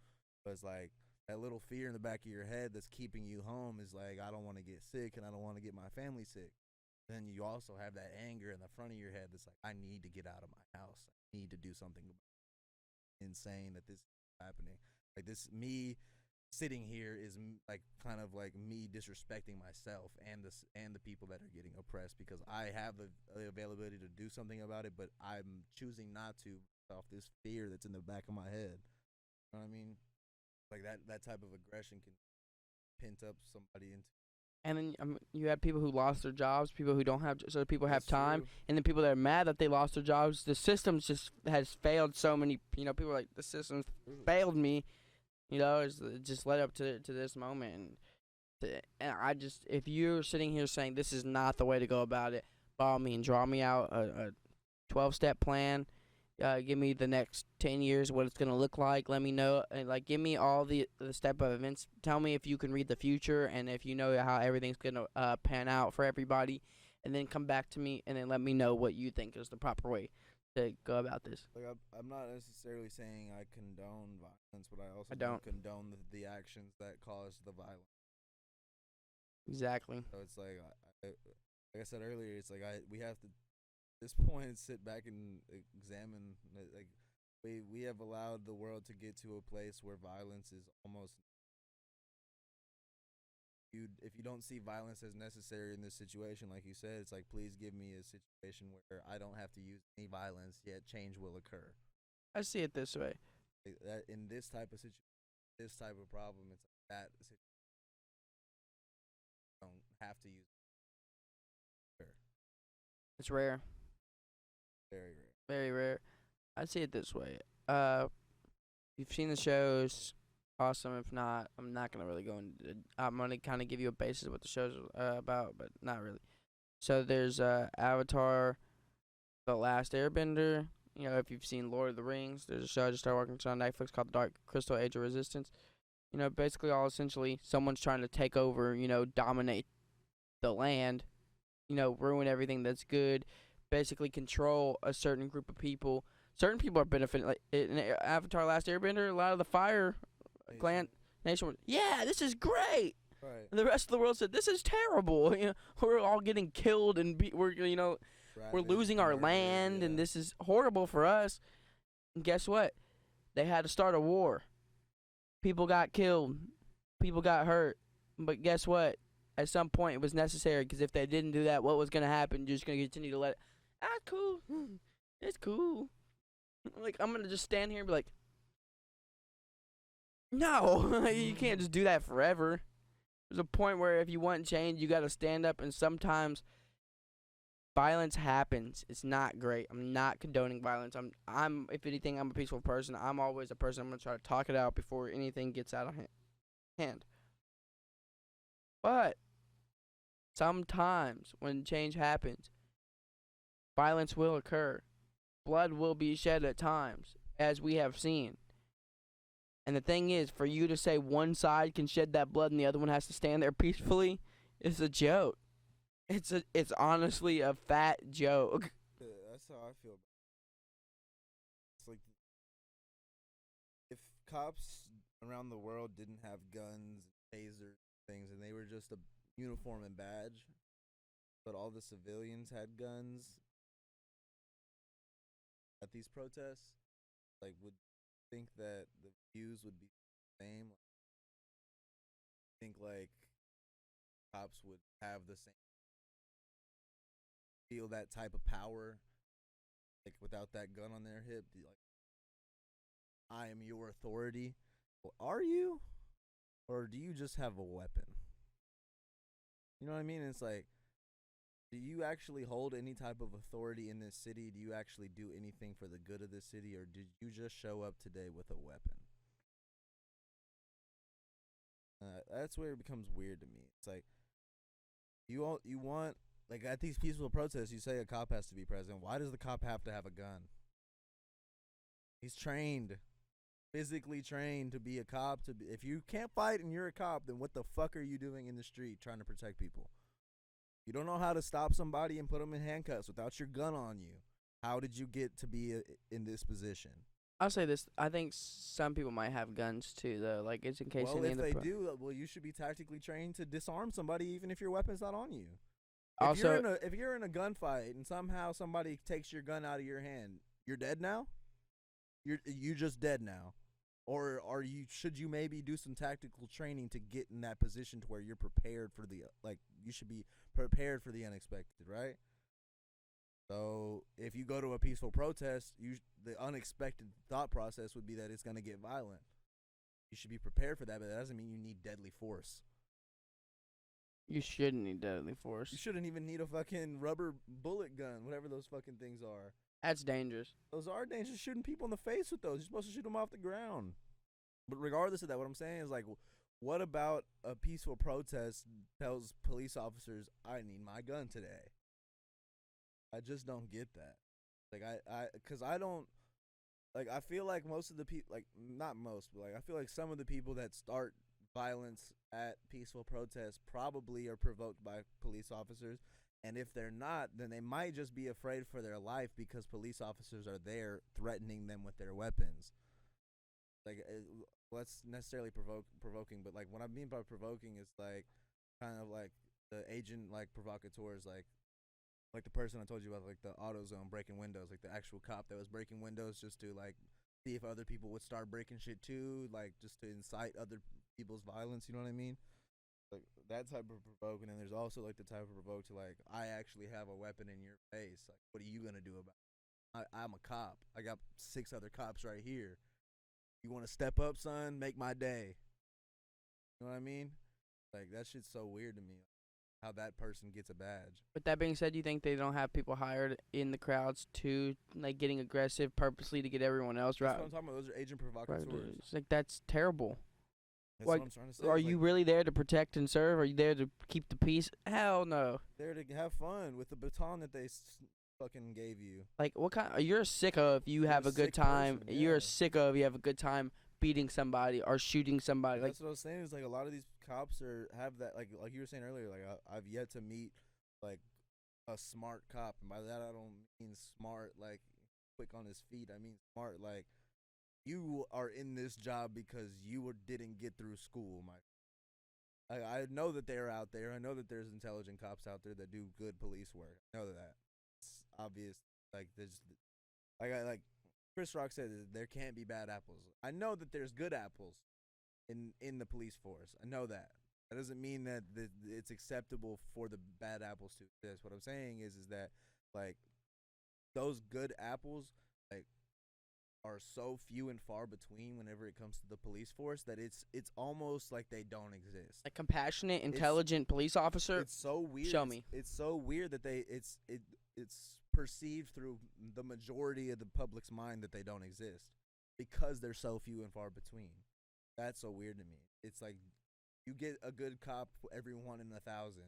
But it's like that little fear in the back of your head that's keeping you home is like, I don't want to get sick and I don't want to get my family sick. Then you also have that anger in the front of your head that's like, I need to get out of my house. I need to do something insane that this is happening. Like this, me sitting here is like kind of like me disrespecting myself and the people that are getting oppressed because I have the availability to do something about it, but I'm choosing not to off this fear that's in the back of my head. You know what I mean? Like that type of aggression can pent up somebody into. And then you have people who lost their jobs, people who don't have, so people have That's time, true. and then people that are mad that they lost their jobs. The system just has failed so many. People are like, the system failed me. It's just led up to this moment, and I just, if you're sitting here saying this is not the way to go about it, by all means, draw me out a 12-step plan. Give me the next 10 years, what it's going to look like. Let me know. And like, give me all the step of events. Tell me if you can read the future and if you know how everything's going to pan out for everybody. And then come back to me and then let me know what you think is the proper way to go about this. Like I'm not necessarily saying I condone violence, but I also don't. condone the actions that cause the violence. Exactly. So it's like like I said earlier, it's like we have to at this point sit back and examine like we have allowed the world to get to a place where violence is almost if you don't see violence as necessary in this situation, like you said, it's like please give me a situation where I don't have to use any violence, yet change will occur. I see it this way. Like that in this type of this type of problem, it's like that situation you don't have to use. It's rare. Very rare. Very rare. I see it this way. You've seen the shows. Awesome. If not, I'm not gonna really go into. I'm gonna kind of give you a basis of what the show's about, but not really. So there's Avatar, The Last Airbender. If you've seen Lord of the Rings, there's a show I just started working on Netflix called The Dark Crystal Age of Resistance. Basically all essentially someone's trying to take over. Dominate the land. Ruin everything that's good. Basically control a certain group of people. Certain people are benefiting. Like in Avatar: Last Airbender, a lot of the fire clan nation was, yeah, this is great. Right. And the rest of the world said, this is terrible. We're all getting killed and we're losing our land, and this is horrible for us. And guess what? They had to start a war. People got killed. People got hurt. But guess what? At some point, it was necessary, because if they didn't do that, what was going to happen? You're just going to continue to let it. That's cool. It's cool. Like, I'm going to just stand here and be like, no, you can't just do that forever. There's a point where if you want change, you got to stand up, and sometimes violence happens. It's not great. I'm not condoning violence. I'm if anything, I'm a peaceful person. I'm always a person. I'm going to try to talk it out before anything gets out of hand. But sometimes when change happens, violence will occur. blood will be shed at times, as we have seen. And the thing is, for you to say one side can shed that blood and the other one has to stand there peacefully, is a joke. It's honestly a fat joke. Yeah, that's how I feel. It's like if cops around the world didn't have guns, tasers, things, and they were just a uniform and badge, but all the civilians had guns at these protests, like, would think that the views would be the same. Think like cops would have the same feel that type of power, like without that gun on their hip. Like, I am your authority. Well, are you, or do you just have a weapon? You know what I mean? It's like, do you actually hold any type of authority in this city? Do you actually do anything for the good of this city, or did you just show up today with a weapon? That's where it becomes weird to me. It's like you want, like, at these peaceful protests, you say a cop has to be present. Why does the cop have to have a gun? He's trained, physically trained to be a cop. If you can't fight and you're a cop, then what the fuck are you doing in the street trying to protect people? You don't know how to stop somebody and put them in handcuffs without your gun on you. How did you get to be in this position? I'll say this: I think some people might have guns too, though. Like, it's in case. Well, if they do, well, you should be tactically trained to disarm somebody, even if your weapon's not on you. Also, if you're in a gunfight and somehow somebody takes your gun out of your hand, you're dead now. You just dead now, or should you maybe do some tactical training to get in that position to where you're prepared for you should be prepared for the unexpected, right? So if you go to a peaceful protest, the unexpected thought process would be that it's going to get violent. You should be prepared for that, but that doesn't mean you need deadly force. you shouldn't need deadly force. You shouldn't even need a fucking rubber bullet gun, whatever those fucking things are. That's dangerous. Those are dangerous. Shooting people in the face with those. You're supposed to shoot them off the ground. But regardless of that, what I'm saying is, like, what about a peaceful protest tells police officers, I need my gun today? I just don't get that. Like, because I don't, like, I feel like most of the people, like, not most, but, like, I feel like some of the people that start violence at peaceful protests probably are provoked by police officers. And if they're not, then they might just be afraid for their life because police officers are there threatening them with their weapons. Like, less necessarily provoking, but, like, what I mean by provoking is, like, kind of like the agent, like, provocateurs, like the person I told you about, like the AutoZone breaking windows, like the actual cop that was breaking windows just to, like, see if other people would start breaking shit too, like, just to incite other people's violence. You know what I mean? Like, that type of provoking. And there's also, like, the type of provoke to, like, I actually have a weapon in your face. Like, what are you gonna do about it? I'm a cop. I got 6 other cops right here. You want to step up, son? Make my day. You know what I mean? Like, that shit's so weird to me. How that person gets a badge. With that being said, you think they don't have people hired in the crowds to, like, getting aggressive purposely to get everyone else right? That's what I'm talking about. Those are agent provocateurs. It's like, that's terrible. That's like, what I'm trying to say. Are you really there to protect and serve? Are you there to keep the peace? Hell no. There to have fun with the baton that they fucking gave you. Like, what kind? You're a sicko if you have a good time. Person, yeah. You're a sicko if you have a good time beating somebody or shooting somebody. That's what I was saying. Is, like, a lot of these cops have that, like you were saying earlier. Like, I've yet to meet, like, a smart cop, and by that I don't mean smart like quick on his feet. I mean smart like you are in this job because you didn't get through school. I know that they're out there. I know that there's intelligent cops out there that do good police work. I know that. It's obvious. Like, there's, like Chris Rock said, there can't be bad apples. I know that there's good apples in the police force. I know that. That doesn't mean that it's acceptable for the bad apples to exist. What I'm saying is that, like, those good apples, like, are so few and far between whenever it comes to the police force that it's almost like they don't exist. A compassionate, intelligent police officer. It's so weird. Show me. It's so weird that it's perceived through the majority of the public's mind that they don't exist because they're so few and far between. That's so weird to me. It's like you get a good cop for every 1 in 1,000.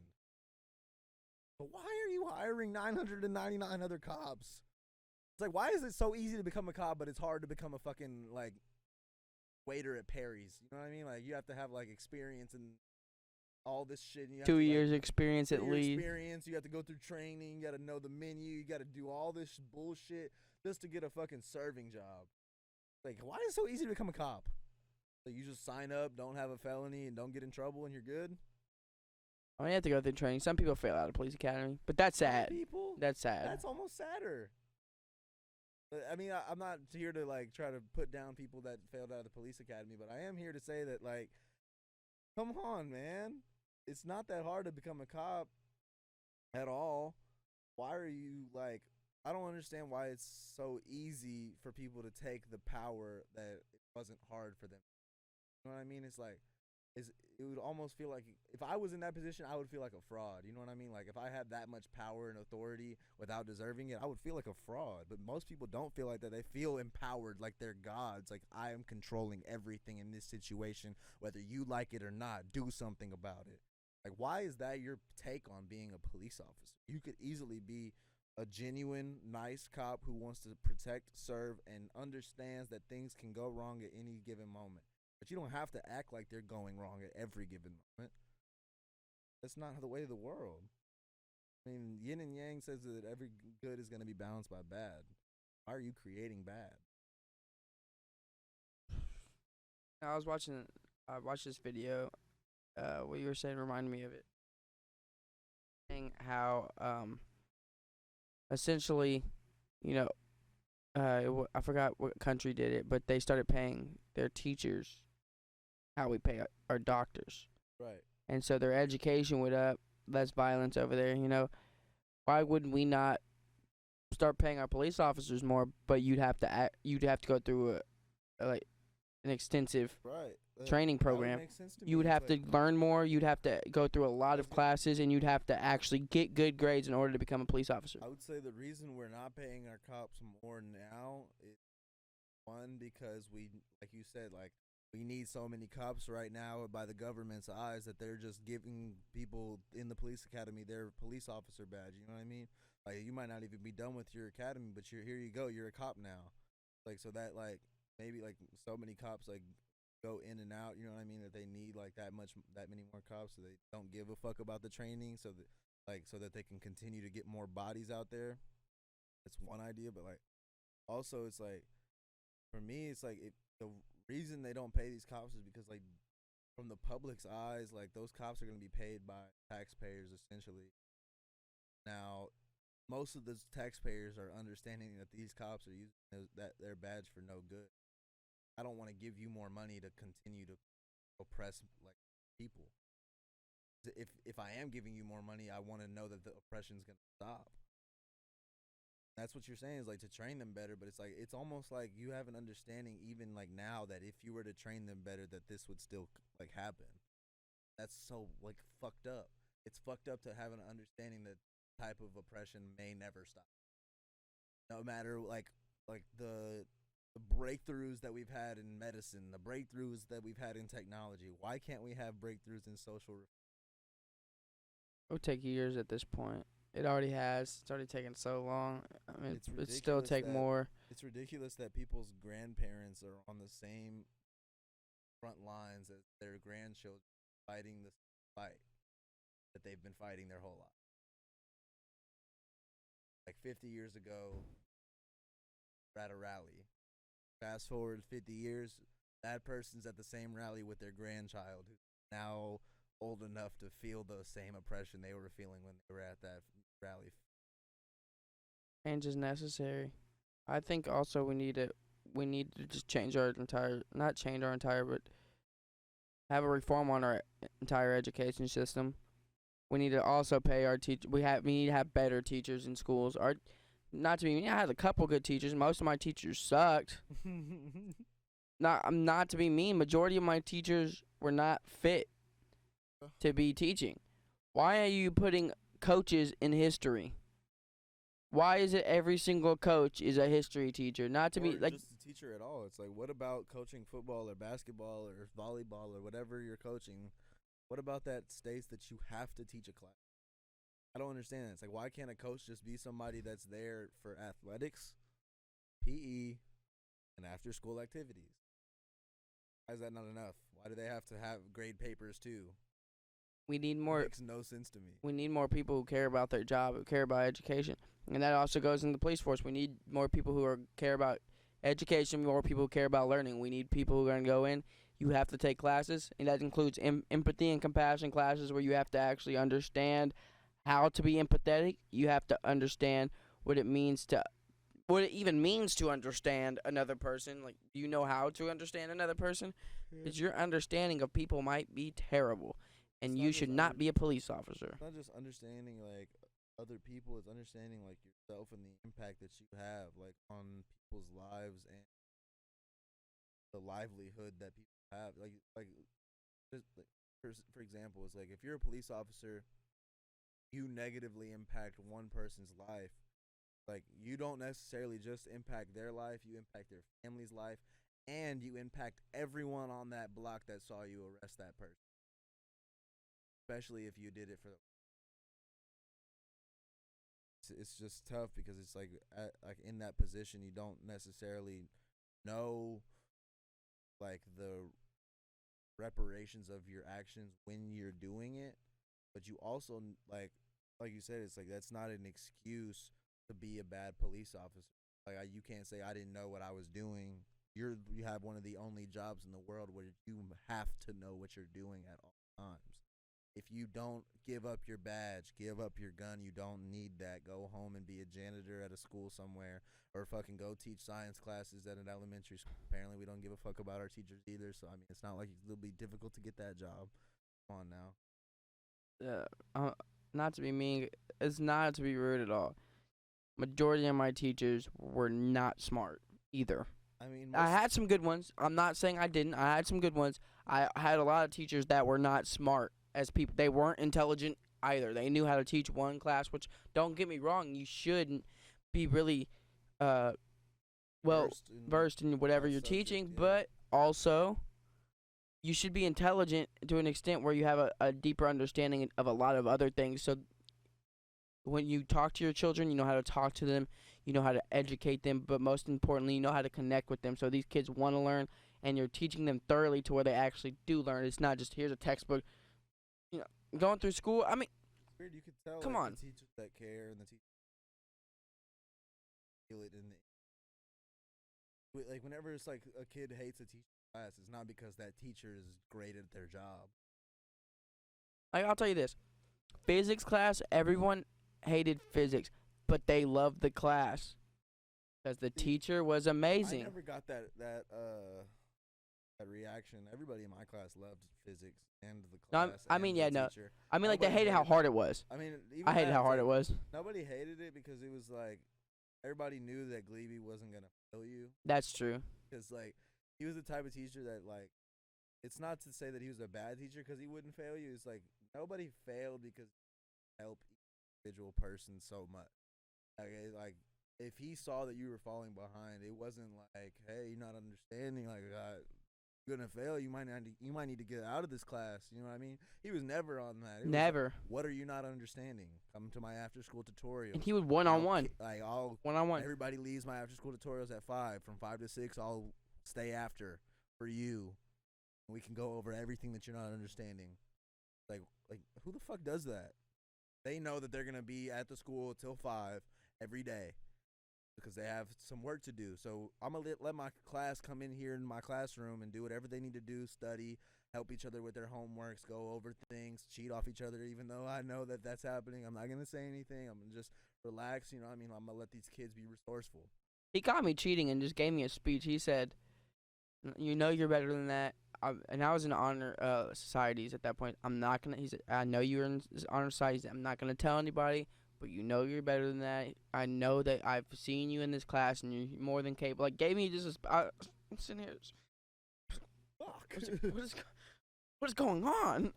But why are you hiring 999 other cops? It's like, why is it so easy to become a cop, but it's hard to become a fucking like waiter at Perry's? You know what I mean? Like you have to have like experience and all this shit. And you have 2 to, years like, experience at 2 year least. experience. You have to go through training. You got to know the menu. You got to do all this bullshit just to get a fucking serving job. Like, why is it so easy to become a cop? Like, you just sign up, don't have a felony, and don't get in trouble, and you're good. I mean, you have to go through training. Some people fail out of police academy, but that's Some sad. people, That's sad. that's almost sadder. I mean, I'm not here to like try to put down people that failed out of the police academy, but I am here to say that, like, come on, man. It's not that hard to become a cop at all. Why are you like, I don't understand why it's so easy for people to take the power that it wasn't hard for them. You know what I mean? It's like, it would almost feel like if I was in that position, I would feel like a fraud. You know what I mean? Like if I had that much power and authority without deserving it, I would feel like a fraud. But most people don't feel like that. They feel empowered, like they're gods. Like, I am controlling everything in this situation, whether you like it or not. Do something about it. Like, why is that your take on being a police officer? You could easily be a genuine, nice cop who wants to protect, serve, and understands that things can go wrong at any given moment. But you don't have to act like they're going wrong at every given moment. That's not the way of the world. I mean, yin and yang says that every good is going to be balanced by bad. Why are you creating bad? I watched this video. What you were saying reminded me of it. Saying how essentially, you know, I forgot what country did it, but they started paying their teachers how we pay our doctors. Right. And so their education went up, less violence over there, you know. Why wouldn't we not start paying our police officers more, but you'd have to go through an extensive Right. training program. You would have to learn more, you'd have to go through a lot of classes, and you'd have to actually get good grades in order to become a police officer. I would say the reason we're not paying our cops more now is, one, because we, like you said, like, we need so many cops right now by the government's eyes that they're just giving people in the police academy their police officer badge. You know what I mean? Like, you might not even be done with your academy, but here you go, you're a cop now. Like, so that, like, maybe like so many cops like go in and out. You know what I mean? That they need like that many more cops, so they don't give a fuck about the training, so that they can continue to get more bodies out there. That's one idea, but like also it's like, for me, it's like the reason they don't pay these cops is because, like, from the public's eyes, like, those cops are going to be paid by taxpayers essentially. Now, most of the taxpayers are understanding that these cops are using their badge for no good. I don't want to give you more money to continue to oppress like people. If I am giving you more money, I want to know that the oppression's going to stop. That's what you're saying, is like to train them better, but it's like, it's almost like you have an understanding even like now that if you were to train them better, that this would still like happen. That's so like fucked up. It's fucked up to have an understanding that type of oppression may never stop. No matter like the breakthroughs that we've had in medicine, the breakthroughs that we've had in technology, why can't we have breakthroughs in social? It would take years at this point. It already has. It's already taken so long. I mean, it'd still take more. It's ridiculous that people's grandparents are on the same front lines as their grandchildren fighting the fight that they've been fighting their whole life. Like 50 years ago, we're at a rally. Fast forward 50 years, that person's at the same rally with their grandchild who's now old enough to feel the same oppression they were feeling when they were at that rally. Change is necessary. I think also we need to just not change our entire, but have a reform on our entire education system. We need to also pay our teachers. We need to have better teachers in schools. Not to be mean, I had a couple good teachers. Most of my teachers sucked. Not to be mean, majority of my teachers were not fit to be teaching. Why are you putting coaches in history? Why is it every single coach is a history teacher? Not to be like just a teacher at all. It's like, what about coaching football or basketball or volleyball or whatever you're coaching? What about that states that you have to teach a class? I don't understand that. It's like, why can't a coach just be somebody that's there for athletics PE and after school activities. Why is that not enough? Why do they have to have grade papers too? We need It more. makes no sense to me. We need more people who care about their job, who care about education, and that also goes in the police force. We need more people who care about education, more people who care about learning. We need people who are going to go in. You have to take classes, and that includes empathy and compassion classes where you have to actually understand how to be empathetic. You have to understand what it means to what it even means to understand another person. Like, do you know how to understand another person? Because your understanding of people might be terrible, and It's you not should just not be a police officer. It's not just understanding like other people, it's understanding like yourself and the impact that you have like on people's lives and the livelihood that people have. Like just like for example, it's like if you're a police officer, you negatively impact one person's life. Like you don't necessarily just impact their life, you impact their family's life, and you impact everyone on that block that saw you arrest that person. Especially if you did it for the it's just tough because it's like like in that position you don't necessarily know like the reparations of your actions when you're doing it, but you also like you said, it's like that's not an excuse to be a bad police officer. Like you can't say I didn't know what I was doing. You have one of the only jobs in the world where you have to know what you're doing at all times. If you don't give up your badge, give up your gun, you don't need that. Go home and be a janitor at a school somewhere, or fucking go teach science classes at an elementary school. Apparently, we don't give a fuck about our teachers either. So I mean, it's not like it'll be difficult to get that job. Come on now. Not to be mean, it's not to be rude at all. Majority of my teachers were not smart either. I mean, I had some good ones. I'm not saying I didn't. I had some good ones. I had a lot of teachers that were not smart as people. They weren't intelligent either. They knew how to teach one class, which, don't get me wrong, you shouldn't be really versed in whatever you're subject, teaching, yeah. but also you should be intelligent to an extent where you have a deeper understanding of a lot of other things. So when you talk to your children, you know how to talk to them, you know how to educate them, but most importantly, you know how to connect with them. So these kids want to learn, and you're teaching them thoroughly to where they actually do learn. It's not just here's a textbook. You know, going through school. I mean, Weird, you could tell. Come like, on. the teachers that care and the teachers feel it in like whenever it's like a kid hates a teacher class, it's not because that teacher is great at their job. like I'll tell you this: physics class, everyone hated physics, but they loved the class because the teacher was amazing. I never got that reaction. Everybody in my class loved physics and the No, class. I mean, and yeah, the no. teacher. I mean, like, they Nobody hated how hated hard it was. I mean, even I hated that, how it's hard like, it was. Nobody hated it because it was like everybody knew that Glebe wasn't gonna fail you. That's true. Because like he was the type of teacher that like it's not to say that he was a bad teacher because he wouldn't fail you. It's like nobody failed because he helped each individual person so much. Like if he saw that you were falling behind, it wasn't like, hey, you're not understanding. Like you're gonna fail. You might need to get out of this class. You know what I mean? He was never on that. It was Never. like, what are you not understanding? Come to my after school tutorial. And he would one-on-one. I'll One-on-one. Everybody leaves my after school tutorials at 5. From 5 to 6, I'll stay after for you. We can go over everything that you're not understanding. Like who the fuck does that? They know that they're gonna be at the school till 5 every day because they have some work to do. So I'm gonna let my class come in here in my classroom and do whatever they need to do, study, help each other with their homeworks, go over things, cheat off each other. Even though I know that that's happening, I'm not gonna say anything. I'm gonna just relax. You know what I mean? I'm gonna let these kids be resourceful. He caught me cheating and just gave me a speech. He said, "You know you're better than that." And I was in honor societies at that point. I'm not gonna. He said, "I know you're in honor societies. I'm not gonna tell anybody, but you know you're better than that. I know that I've seen you in this class, and you're more than capable." Like, gave me just I'm sitting here. Fuck. What is going on?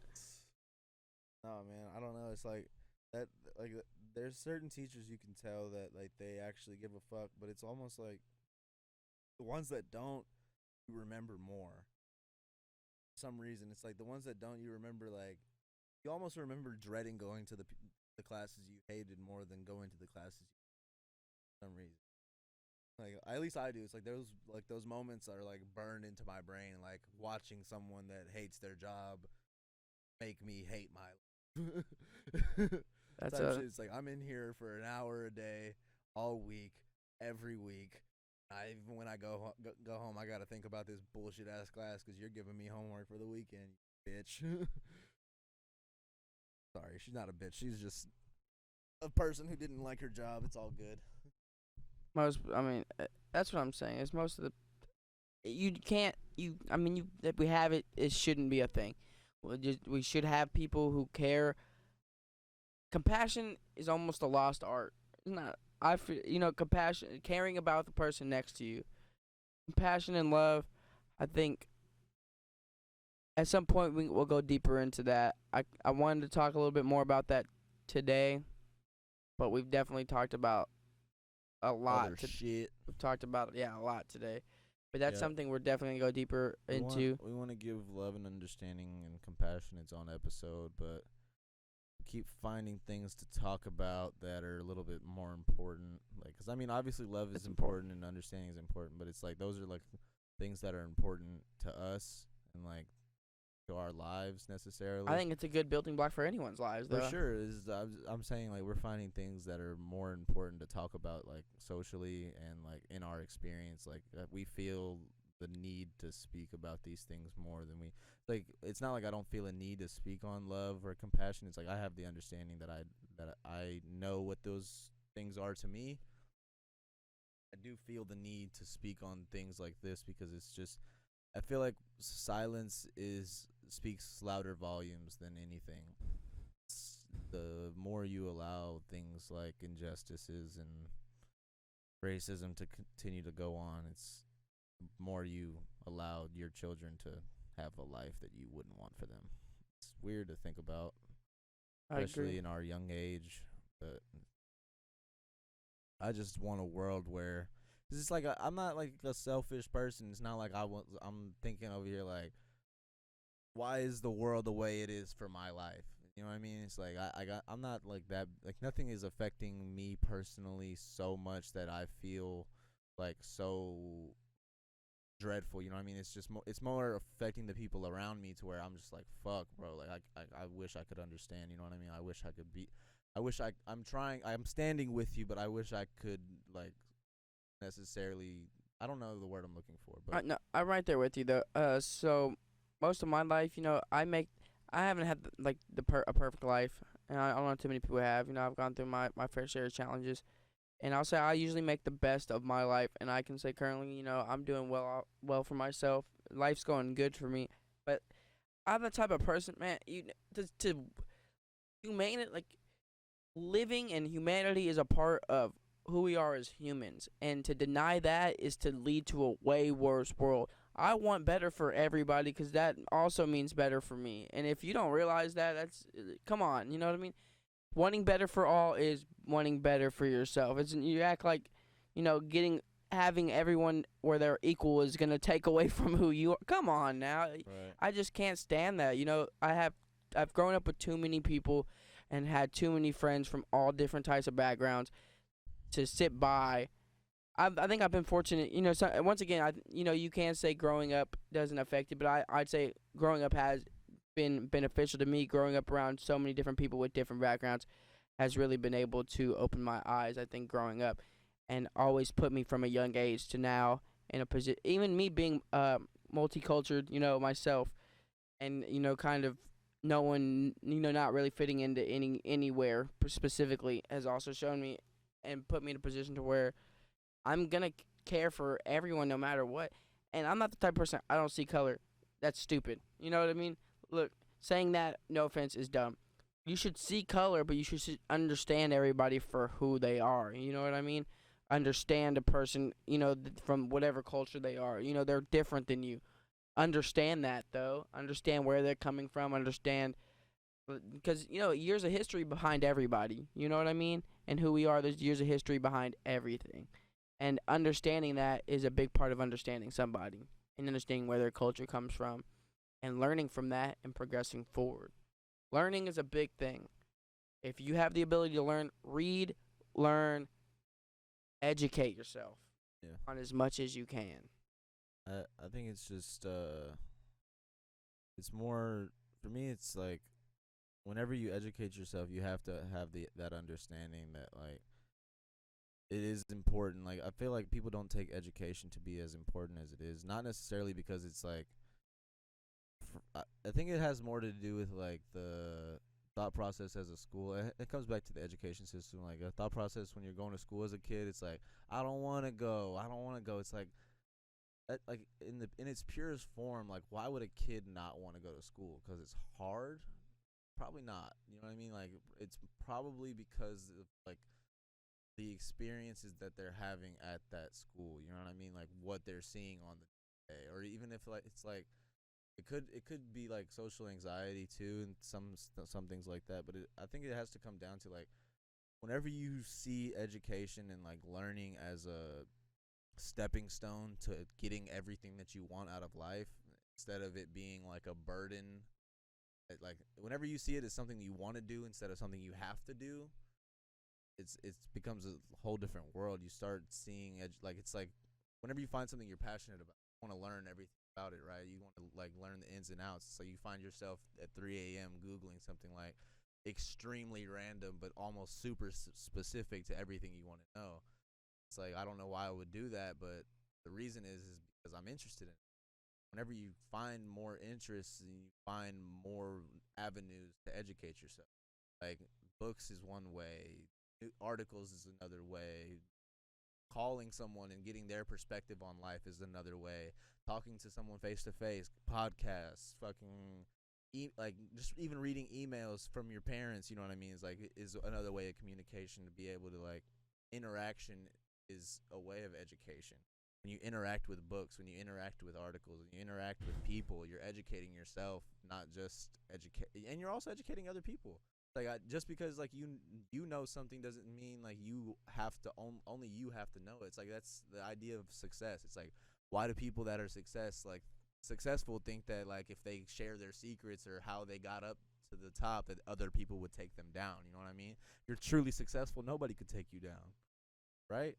No, man, I don't know. It's like that. Like, there's certain teachers you can tell that like they actually give a fuck, but it's almost like the ones that don't, you remember more. For some reason, it's like the ones that don't, you remember like you almost remember dreading going to the classes you hated more than going to the classes you for some reason. Like at least I do. It's like those moments are like burned into my brain. Like watching someone that hates their job make me hate my life. That's Type a shit. It's like I'm in here for an hour a day, all week, every week. Even when I go home, I gotta think about this bullshit ass class because you're giving me homework for the weekend, you bitch. Sorry, she's not a bitch. She's just a person who didn't like her job. It's all good. most. I mean, that's what I'm saying. Is most of the you can't you. I mean, you that we have it. It shouldn't be a thing. We should have people who care. Compassion is almost a lost art. It's not. I feel, compassion, caring about the person next to you, compassion and love. I think at some point we'll go deeper into that. I wanted to talk a little bit more about that today, but we've definitely talked about a lot. Other shit. We've talked about a lot today, but that's Yeah. something we're definitely gonna go deeper into. We want to give love and understanding and compassion its own episode, but keep finding things to talk about that are a little bit more important. Like, because I mean, obviously, love is It's important and understanding is important, but it's like those are like things that are important to us and like to our lives necessarily. I think it's a good building block for anyone's lives, though. For sure, I'm saying like we're finding things that are more important to talk about, like socially and like in our experience, like that we feel the need to speak about these things more than we like. It's not like I don't feel a need to speak on love or compassion. It's like I have the understanding that I know what those things are to me. I do feel the need to speak on things like this because it's just I feel like silence is speaks louder volumes than anything. The more you allow things like injustices and racism to continue to go on, it's the more you allow your children to have a life that you wouldn't want for them. It's weird to think about, I especially agree. in our young age. But I just want a world where it's like I'm not like a selfish person. It's not like I'm thinking over here like, why is the world the way it is for my life? You know what I mean? It's like I'm not like that. Like nothing is affecting me personally so much that I feel like so dreadful. You know what I mean? It's just it's more affecting the people around me to where I'm just like, fuck, bro. Like I wish I could understand. You know what I mean? I wish I could be. I'm trying. I'm standing with you, but I wish I could like necessarily. I don't know the word I'm looking for, but No, I'm right there with you though. So most of my life, I haven't had a perfect life, and I don't know too many people have. I've gone through my fair share of challenges, and I'll say I usually make the best of my life, and I can say currently, I'm doing well for myself. Life's going good for me, but I'm the type of person, man. To humane it like living and humanity is a part of who we are as humans, and to deny that is to lead to a way worse world. I want better for everybody because that also means better for me. And if you don't realize that, that's come on, you know what I mean? Wanting better for all is wanting better for yourself. It's you act like, having everyone where they're equal is gonna take away from who you are. Come on now, right. I just can't stand that. I've grown up with too many people, and had too many friends from all different types of backgrounds to sit by. I think I've been fortunate. So once again, you can say growing up doesn't affect you, but I'd say growing up has been beneficial to me. Growing up around so many different people with different backgrounds has really been able to open my eyes. I think growing up, and always put me from a young age to now in a position. Even me being multicultural, myself, and kind of no one, not really fitting into anywhere specifically, has also shown me and put me in a position to where I'm gonna care for everyone no matter what. And I'm not the type of person, I don't see color. That's stupid. You know what I mean? Look, saying that, no offense, is dumb. You should see color, but you should understand everybody for who they are. You know what I mean? Understand a person, from whatever culture they are. They're different than you. Understand that, though. Understand where they're coming from. Understand, because years of history behind everybody. You know what I mean? And who we are. There's years of history behind everything, and understanding that is a big part of understanding somebody and understanding where their culture comes from, and learning from that and progressing forward. Learning is a big thing. If you have the ability to learn, read, learn, educate yourself. Yeah. on as much as you can. I think it's just it's more for me. It's like whenever you educate yourself, you have to have the that understanding that like it is important. Like I feel like people don't take education to be as important as it is. Not necessarily because it's like I think it has more to do with like the thought process as a school. It comes back to the education system. Like a thought process when you're going to school as a kid, it's like I don't want to go. I don't want to go. It's like in its purest form. Like why would a kid not want to go to school? Because it's hard. Probably not. You know what I mean? Like it's probably because of like the experiences that they're having at that school. You know what I mean? Like what they're seeing on the day, or even if like it's like it could be like social anxiety too, and some things like that. But I think it has to come down to like whenever you see education and like learning as a stepping stone to getting everything that you want out of life, instead of it being like a burden. Like whenever you see it as something you want to do instead of something you have to do, it becomes a whole different world. You start seeing like it's like whenever you find something you're passionate about, you want to learn everything about it, right? You want to like learn the ins and outs. So you find yourself at 3 a.m. googling something like extremely random but almost super specific to everything you want to know. It's like I don't know why I would do that, but the reason is because I'm interested in it. Whenever you find more interests and you find more avenues to educate yourself, like books is one way, articles is another way, calling someone and getting their perspective on life is another way, talking to someone face to face, podcasts, fucking like just even reading emails from your parents, you know what I mean, is like is another way of communication. To be able to like interaction is a way of education. When you interact with books, when you interact with articles, when you interact with people, you're educating yourself, not just educate, and you're also educating other people. Like just because like you know something doesn't mean like you have to only you have to know it. It's like that's the idea of success. It's like why do people that are successful think that like if they share their secrets or how they got up to the top that other people would take them down? You know what I mean? You're truly successful, nobody could take you down, right?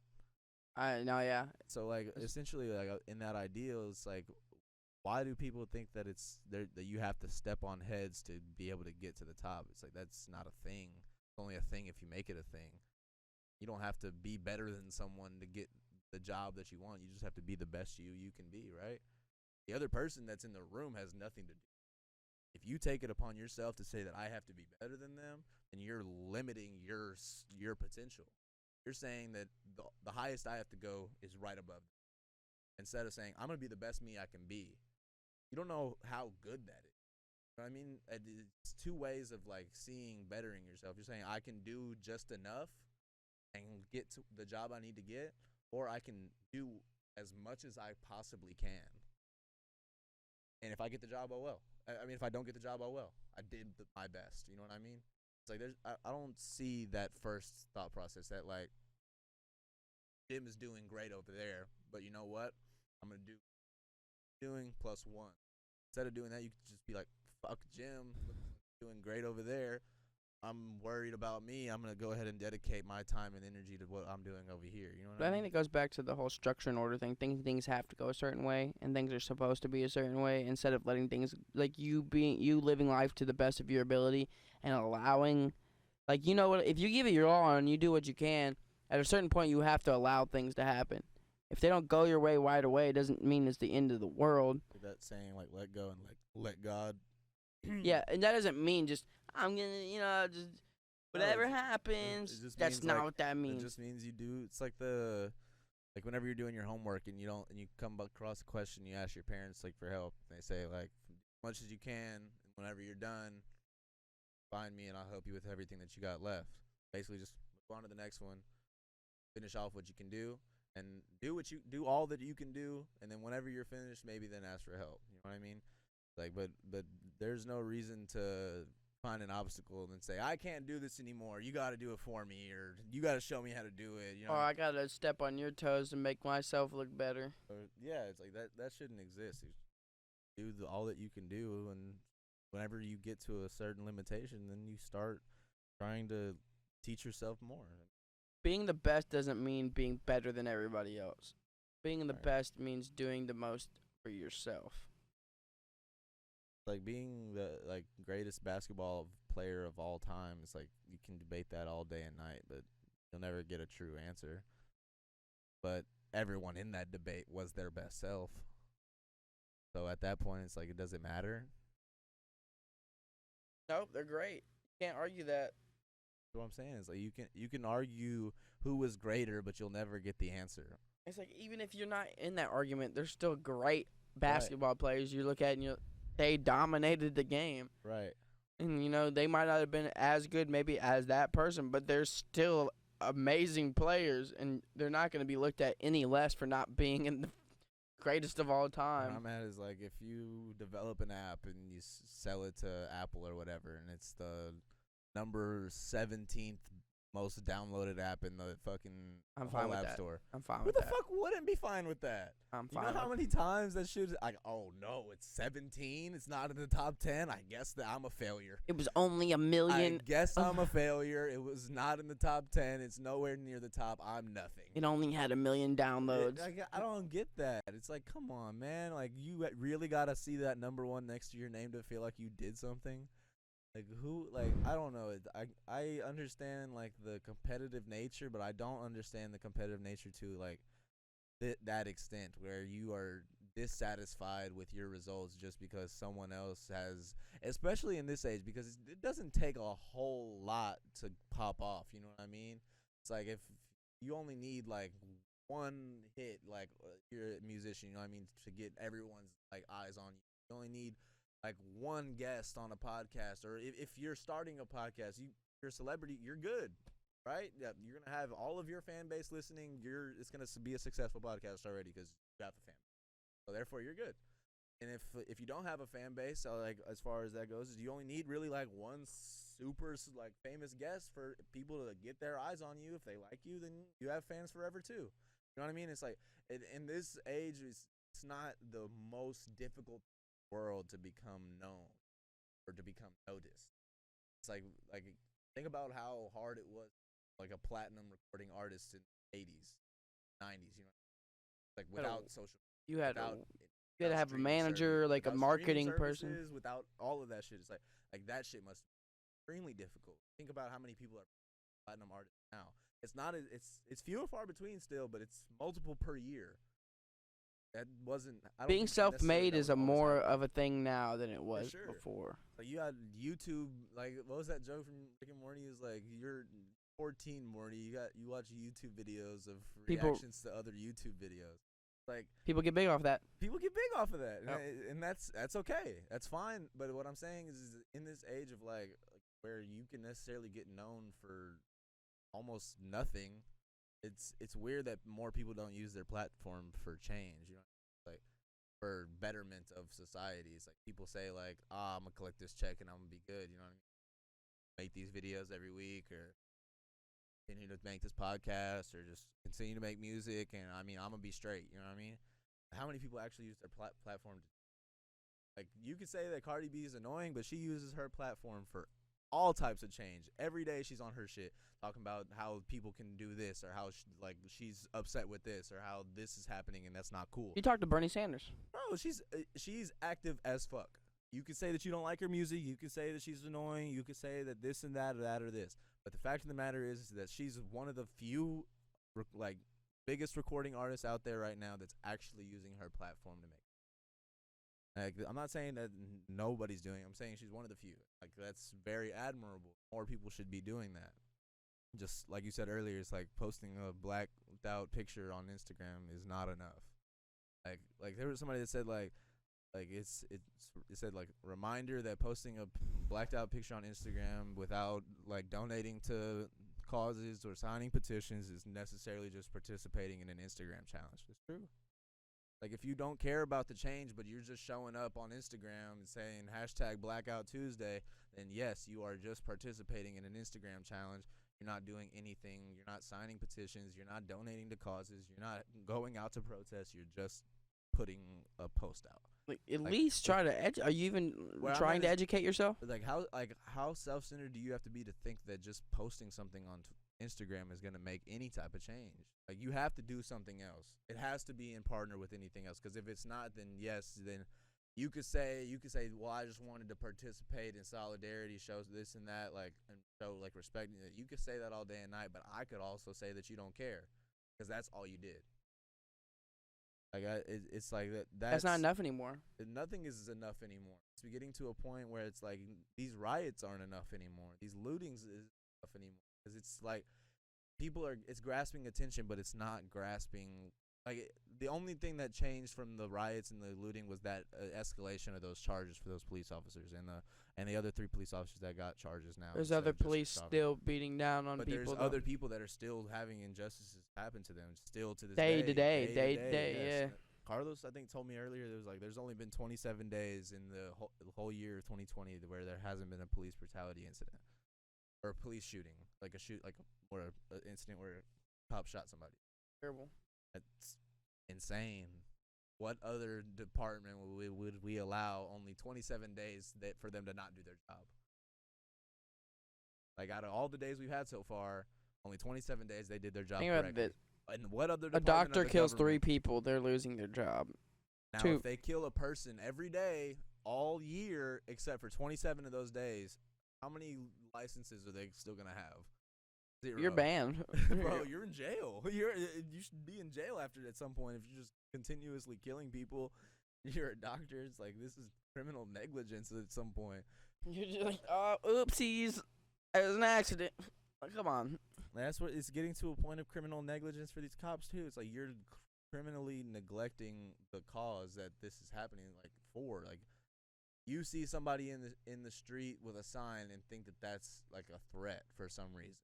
I no, yeah. So like essentially like in that ideal, it's like why do people think that it's there that you have to step on heads to be able to get to the top? It's like that's not a thing. It's only a thing if you make it a thing. You don't have to be better than someone to get the job that you want. You just have to be the best you can be, right? The other person that's in the room has nothing to do. If you take it upon yourself to say that I have to be better than them, then you're limiting your potential. You're saying that the highest I have to go is right above them. Instead of saying I'm gonna be the best me I can be, you don't know how good that is. You know what I mean? It's two ways of like seeing bettering yourself. You're saying I can do just enough and get to the job I need to get, or I can do as much as I possibly can. And if I get the job, oh well. I mean, if I don't get the job, oh well. I did my best. You know what I mean? It's like I don't see that first thought process that like Jim is doing great over there, but you know what? I'm gonna do doing plus one. Instead of doing that, you could just be like, fuck Jim, doing great over there. I'm worried about me. I'm gonna go ahead and dedicate my time and energy to what I'm doing over here. You know what But I I mean? think it goes back to the whole structure and order thing. Things have to go a certain way, and things are supposed to be a certain way. Instead of letting things like you living life to the best of your ability and allowing, like you know what, if you give it your all and you do what you can, at a certain point you have to allow things to happen. If they don't go your way right away, it doesn't mean it's the end of the world. Like that saying, like let go and like let God. Yeah, and that doesn't mean just I'm gonna just No, whatever it happens. just That's means not like what that it means. just means you do. It's like the like whenever you're doing your homework and you don't and you come across a question, you ask your parents like for help. They say like as much as you can, and whenever you're done, find me and I'll help you with everything that you got left. Basically, just move on to the next one, finish off what you can do, and do all that you can do, and then whenever you're finished, maybe then ask for help. You know what I mean? Like, but there's no reason to find an obstacle and say I can't do this anymore. You got to do it for me, or you got to show me how to do it. You know? Or I gotta step on your toes and make myself look better. Yeah, it's like that. That shouldn't exist. You do all that you can do, and whenever you get to a certain limitation, then you start trying to teach yourself more. Being the best doesn't mean being better than everybody else. Being the Right. best means doing the most for yourself. Like being the like greatest basketball player of all time is like you can debate that all day and night, but you'll never get a true answer. But everyone in that debate was their best self. So at that point, it's like it doesn't matter. Nope, they're great. Can't argue that. What I'm saying is like you can argue who was greater, but you'll never get the answer. It's like even if you're not in that argument, they're still great Right. basketball players. You look at and they dominated the game. Right. And they might not have been as good maybe as that person, but they're still amazing players, and they're not going to be looked at any less for not being in the greatest of all Where time. I'm at is like if you develop an app and you sell it to Apple or whatever, and it's the number 17th most downloaded app in the fucking I'm whole fine with app that. store. I'm fine Who with the that. fuck wouldn't be fine with that? I'm You fine. know how with many times that shit like, oh no, it's 17. It's not in the top 10. I guess that I'm a failure. It was only a I million. guess I'm a failure. It was not in the top 10. It's nowhere near the top. I'm nothing. It only had 1 million downloads. I don't get that. It's like, come on, man. Like, you really got to see that number one next to your name to feel like you did something. Like, I don't know. I understand, like, the competitive nature, but I don't understand the competitive nature to, like, that extent where you are dissatisfied with your results just because someone else has, especially in this age, because it doesn't take a whole lot to pop off. You know what I mean? It's like if you only need like one hit, like you're a musician, you know what I mean, to get everyone's like eyes on you. You only need like one guest on a podcast, or if you're starting a podcast, you're a celebrity, you're good. Right? Yeah, you're gonna have all of your fan base listening. It's gonna be a successful podcast already because you got the fan. So therefore, you're good. And if you don't have a fan base, like as far as that goes, is you only need really like one super like famous guest for people to get their eyes on you. If they like you, then you have fans forever too. You know what I mean? It's like in this age, it's not the most difficult world to become known or to become noticed. It's like think about how hard it was, like a platinum recording artist in the 80s, 90s. You know, like without social, You had without you had to have a manager, like a marketing person. without all of that shit. It's like that shit must be extremely difficult. Think about how many people are platinum artists now. It's not it's few and far between still, but it's multiple per year. That wasn't. I don't Being think necessarily self-made that is was a always more happening. of a thing now than it was sure. before. Like you had YouTube. Like what was that joke from Rick and Morty? Is like you're 14, Morty. You watch YouTube videos of People- reactions to other YouTube videos. Like People get big off that. people get big off of that, Yep. and that's okay. That's fine. But what I'm saying is in this age of like where you can necessarily get known for almost nothing, it's weird that more people don't use their platform for change. You know, like for betterment of society. It's like people say like, I'm gonna collect this check and I'm gonna be good. You know what I mean? Make these videos every week or continue to make this podcast or just continue to make music, and I mean I'm gonna be straight. You know what I mean? How many people actually use their platform to, like, you could say that Cardi B is annoying, but she uses her platform for all types of change. Every day she's on her shit talking about how people can do this or how she's upset with this or how this is happening and that's not cool. You talked to Bernie Sanders. Bro, she's active as fuck. You could say that you don't like her music. You could say that she's annoying. You could say that this and that or that or this. But the fact of the matter is that she's one of the few like biggest recording artists out there right now that's actually using her platform to make. Like, I'm not saying that nobody's doing it. I'm saying she's one of the few. Like, that's very admirable. More people should be doing that. Just like you said earlier, it's like posting a blacked out picture on Instagram is not enough. Like there was somebody that said like it said like reminder that posting a blacked out picture on Instagram without like donating to causes or signing petitions is necessarily just participating in an Instagram challenge. It's true. Like, if you don't care about the change, but you're just showing up on Instagram and saying #Blackout Tuesday, then yes, you are just participating in an Instagram challenge. You're not doing anything. You're not signing petitions. You're not donating to causes. You're not going out to protest. You're just putting a post out. Like, at least try to are you even Where I'm trying at to is- educate yourself? Like how self-centered do you have to be to think that just posting something on Instagram is going to make any type of change. Like, you have to do something else. It has to be in partner with anything else. Because if it's not, then yes, then you could say, well, I just wanted to participate in solidarity, shows this and that, like, and show like respecting it. You could say that all day and night, but I could also say that you don't care, because that's all you did. Like, it's like that. That's not enough anymore. Nothing is enough anymore. It's getting to a point where it's like these riots aren't enough anymore. These lootings is enough anymore. Because it's like it's grasping attention, but it's not grasping. Like, the only thing that changed from the riots and the looting was that escalation of those charges for those police officers and the other 3 police officers that got charges now. There's other police still beating down on people. But there's other people that are still having injustices happen to them still to this day day. to day, yes. Yeah. Carlos, I think, told me earlier there's only been 27 days in the whole year of 2020 where there hasn't been a police brutality incident or a police shooting, like an incident where a cop shot somebody. Terrible. That's insane. What other department would we allow only 27 days for them to not do their job? Like, out of all the days we've had so far, only 27 days they did their job correctly. And what other a doctor kills 3 people, they're losing their job. Now, 2. If they kill a person every day, all year, except for 27 of those days, how many licenses are they still going to have? 0. You're banned. Bro, you're in jail. You should be in jail at some point if you're just continuously killing people. You're a doctor. It's like, this is criminal negligence at some point. You're just like, oh, oopsies. It was an accident. Like, come on. That's what it's getting to, a point of criminal negligence for these cops too. It's like you're criminally neglecting the cause that this is happening. Like, you see somebody in the street with a sign and think that that's like a threat for some reason.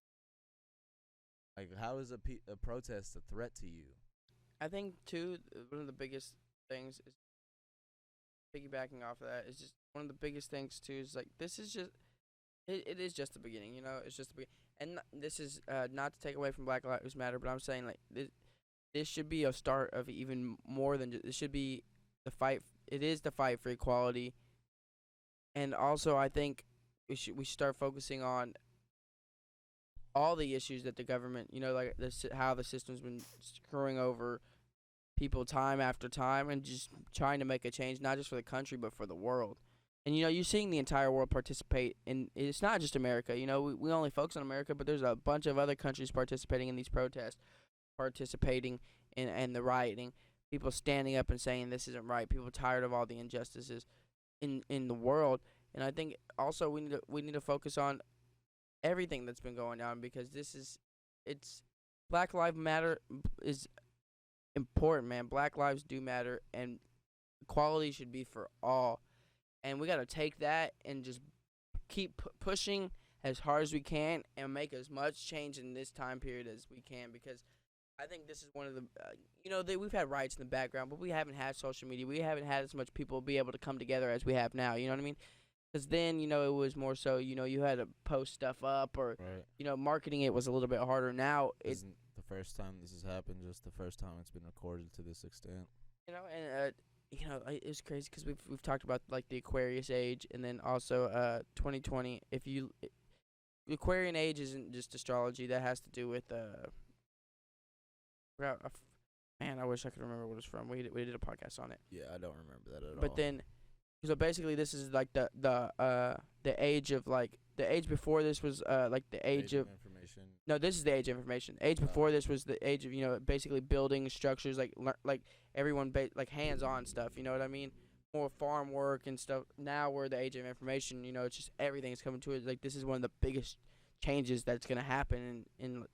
Like, how is a protest a threat to you? I think too, one of the biggest things is piggybacking off of that is just one of the biggest things too is like, this is just it is just the beginning, you know. It's just the beginning. And this is not to take away from Black Lives Matter, but I'm saying, like, this should be a start of even more than this should be the fight. It is the fight for equality. And also, I think we should start focusing on all the issues that the government, you know, like how the system's been screwing over people time after time, and just trying to make a change, not just for the country but for the world. And, you know, you're seeing the entire world participate in. It's not just America. You know, we only focus on America, but there's a bunch of other countries participating in these protests, participating in the rioting. People standing up and saying this isn't right. People tired of all the injustices in the world. And I think also we need to focus on everything that's been going on, because it's Black Lives Matter is important, man. Black lives do matter, and equality should be for all. And we got to take that and just keep pushing as hard as we can and make as much change in this time period as we can, because I think this is one of the, you know, we've had riots in the background, but we haven't had social media. We haven't had as much people be able to come together as we have now, you know what I mean? Because then, you know, it was more so, you know, you had to post stuff up, or, right. You know, marketing it was a little bit harder. Now it's isn't the first time this has happened, just the first time it's been recorded to this extent. You know, and you know, it's crazy because we've talked about, like, the Aquarius age, and then also 2020. The Aquarian age isn't just astrology. That has to do with man, I wish I could remember what it's from. We did a podcast on it. Yeah, I don't remember that at all. But then, so basically, this is like the age of, like, the age before this was like the age of information. No, this is the age of information. Age before this was the age of, you know, basically building structures, like everyone like hands-on stuff. You know what I mean? More farm work and stuff. Now we're the age of information. You know, it's just everything's coming to it. Like, this is one of the biggest changes that's gonna happen in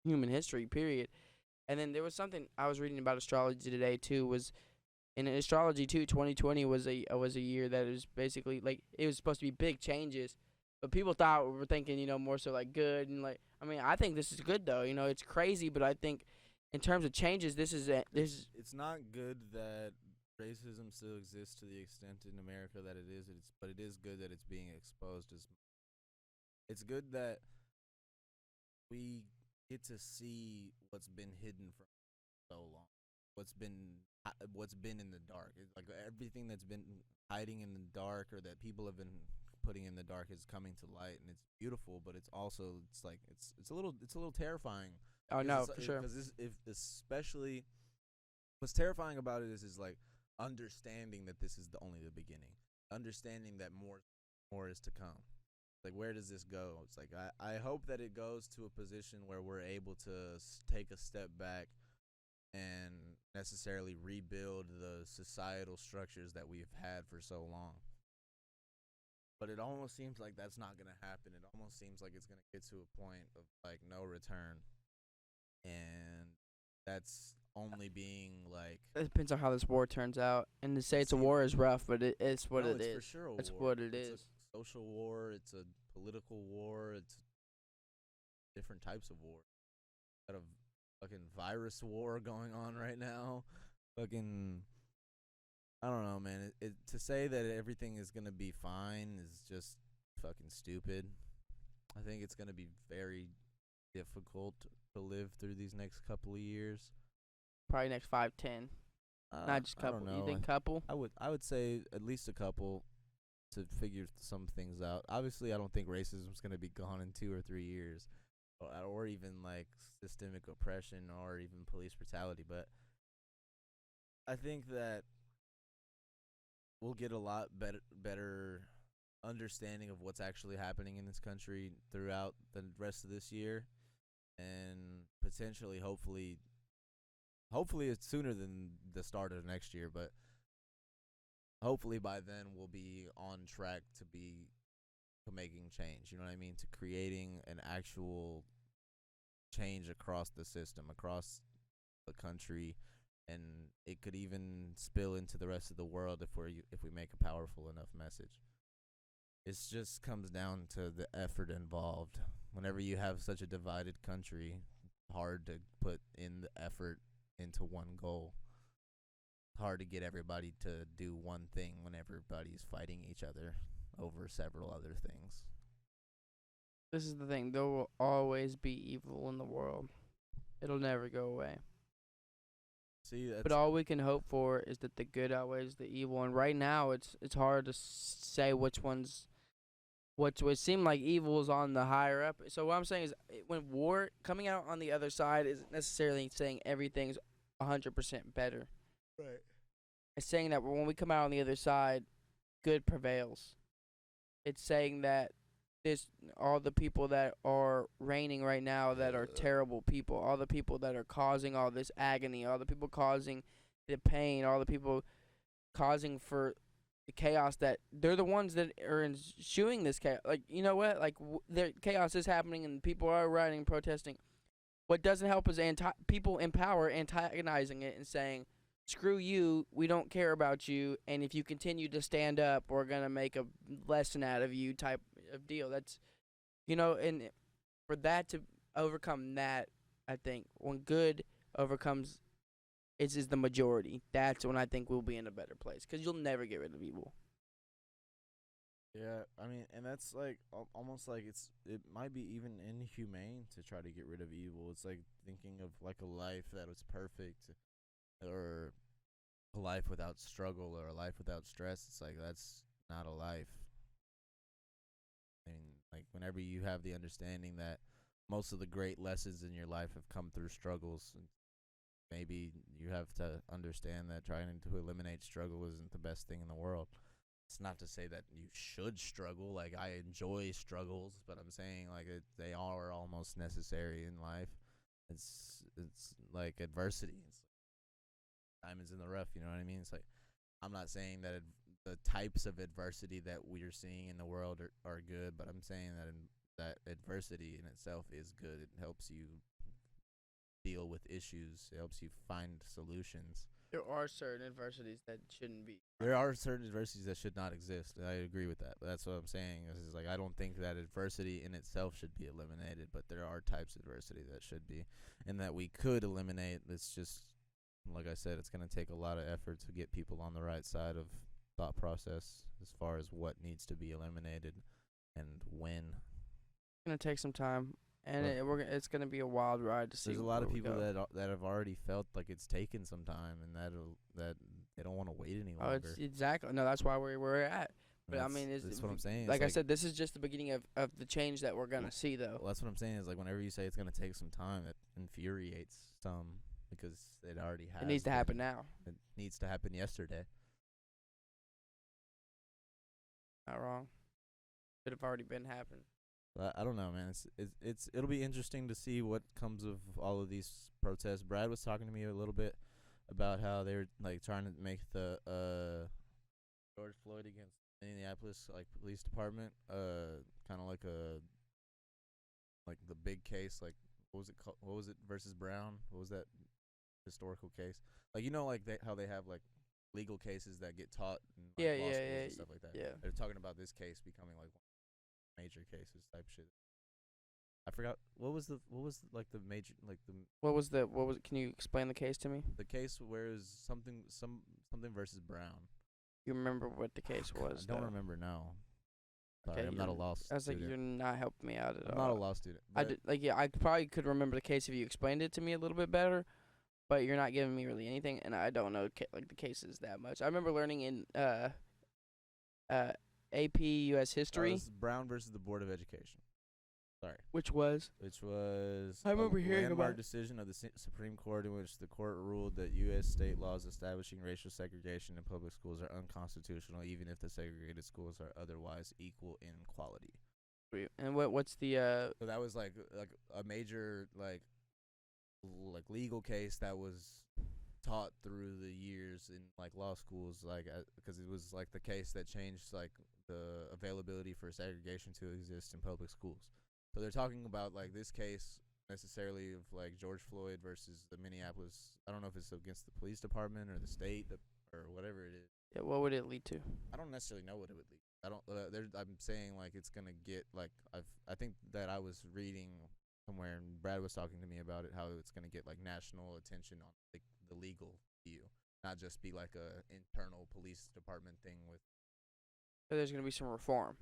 human history. Period. And then there was something I was reading about astrology today too. Was in astrology too, 2020 was a year that is basically, like, it was supposed to be big changes. But people were thinking, you know, more so like good, and, like, I mean, I think this is good though. You know, it's crazy, but I think in terms of changes, it's not good that racism still exists to the extent in America that it is. But it is good that it's being exposed. It's good that we get to see what's been hidden for so long. What's been in the dark. It's like everything that's been hiding in the dark, or that people have been putting in the dark is coming to light, and it's beautiful, but it's also it's a little terrifying. Oh no, for sure. Because if especially what's terrifying about it is like understanding that this is only the beginning, understanding that more is to come. Like, where does this go? It's like I hope that it goes to a position where we're able to take a step back and necessarily rebuild the societal structures that we've had for so long. But it almost seems like that's not going to happen. It almost seems like it's going to get to a point of like no return. And that's only being like, It depends on how this war turns out. And to say it's a See, war is rough, but it's what no, it it's is. for sure a It's war. what it It's is. a social war. It's a political war. It's different types of war. Got a fucking virus war going on right now. Fucking, I don't know, man. To say that everything is gonna be fine is just fucking stupid. I think it's gonna be very difficult to live through these next couple of years. Probably next 5, 10. Not just I don't couple. know. You think couple? I would say at least a couple to figure some things out. Obviously, I don't think racism is going to be gone in 2 or 3 years, or even like systemic oppression or even police brutality. But I think that we'll get a lot better understanding of what's actually happening in this country throughout the rest of this year, and potentially, hopefully it's sooner than the start of next year, but hopefully by then we'll be on track to making change. You know what I mean? To creating an actual change across the system, across the country, and it could even spill into the rest of the world if we make a powerful enough message. It just comes down to the effort involved. Whenever you have such a divided country, hard to put in the effort into one goal. Hard to get everybody to do one thing when everybody's fighting each other over several other things. This is the thing. There will always be evil in the world. It'll never go away. See, that's But all we can hope for is that the good outweighs the evil. And right now, it's hard to say which one's. What would seem like evil is on the higher up. So what I'm saying is, when war coming out on the other side isn't necessarily saying everything's 100% better. right. It's saying that when we come out on the other side, good prevails. It's saying that all the people that are reigning right now that are terrible people, all the people that are causing all this agony, all the people causing the pain, all the people causing for the chaos, that they're the ones that are ensuing this chaos. Like, you know what? Like, the chaos is happening and people are rioting, protesting. What doesn't help is people in power antagonizing it and saying, screw you, we don't care about you, and if you continue to stand up, we're going to make a lesson out of you type of deal. That's, and for that to overcome that, I think, when good overcomes is the majority, that's when I think we'll be in a better place, because you'll never get rid of evil. Yeah, I mean, and that's like almost like it might be even inhumane to try to get rid of evil. It's like thinking of like a life that was perfect, or a life without struggle, or a life without stress. It's like that's not a life. I mean, like, whenever you have the understanding that most of the great lessons in your life have come through struggles, maybe you have to understand that trying to eliminate struggle isn't the best thing in the world. It's not to say that you should struggle. Like, I enjoy struggles, but I'm saying, like, they are almost necessary in life. It's like adversity. It's like diamonds in the rough, you know what I mean? It's like, I'm not saying that the types of adversity that we're seeing in the world are good, but I'm saying that adversity in itself is good. It helps you deal with issues. It helps you find solutions. There are certain adversities that shouldn't be. There are certain adversities that should not exist. I agree with that. But that's what I'm saying. Is like, I don't think that adversity in itself should be eliminated, but there are types of adversity that should be, and that we could eliminate. It's just, like I said, it's going to take a lot of effort to get people on the right side of thought process as far as what needs to be eliminated and when. It's going to take some time. And Well, it's going to be a wild ride to see. There's a lot of where we people go. that have already felt like it's taken some time, and that they don't want to wait any Oh, longer. it's exactly. No, that's why we're at. But I mean, that's what I'm saying. Like It's I said, this is just the beginning of the change that we're gonna see, though. well, that's what I'm saying. Is like whenever you say it's gonna take some time, it infuriates some because it already has. It needs to been. happen now. It needs to happen yesterday. Not wrong. Should have already been happening. But I don't know, man. It'll be interesting to see what comes of all of these protests. Brad was talking to me a little bit about how they're like trying to make the George Floyd against Minneapolis like police department kind of like the big case, like what was it called? What was it versus Brown? What was that historical case? Like like how they have like legal cases that get taught in like, law schools and stuff like that. Yeah. They're talking about this case becoming like one of the major cases type shit. I forgot what was like the major like the What was can you explain the case to me? the case where is something versus Brown. You remember what the case was? I don't though. remember now. Sorry, Okay, I'm not a you're- law I was like, student. you're not helping me out at I'm all. not a law student. I but did, I probably could remember the case if you explained it to me a little bit better, but you're not giving me really anything, and I don't know like the cases that much. I remember learning in AP US that history, was Brown versus the Board of Education. Sorry. which was Which was I remember a hearing landmark about- decision of the Supreme Court in which the court ruled that U.S. state laws establishing racial segregation in public schools are unconstitutional, even if the segregated schools are otherwise equal in quality. and what's the So that was like a major like legal case that was taught through the years in like law schools, like because it was like the case that changed like the availability for segregation to exist in public schools. So they're talking about like this case necessarily of like George Floyd versus the Minneapolis. I don't know if it's against the police department or the state or whatever it is. yeah, what would it lead to? I don't necessarily know what it would lead. I don't. I'm saying like it's gonna get like I think that I was reading somewhere and Brad was talking to me about it, how it's gonna get like national attention on like the legal view, not just be like a internal police department thing with. So there's gonna be some reform.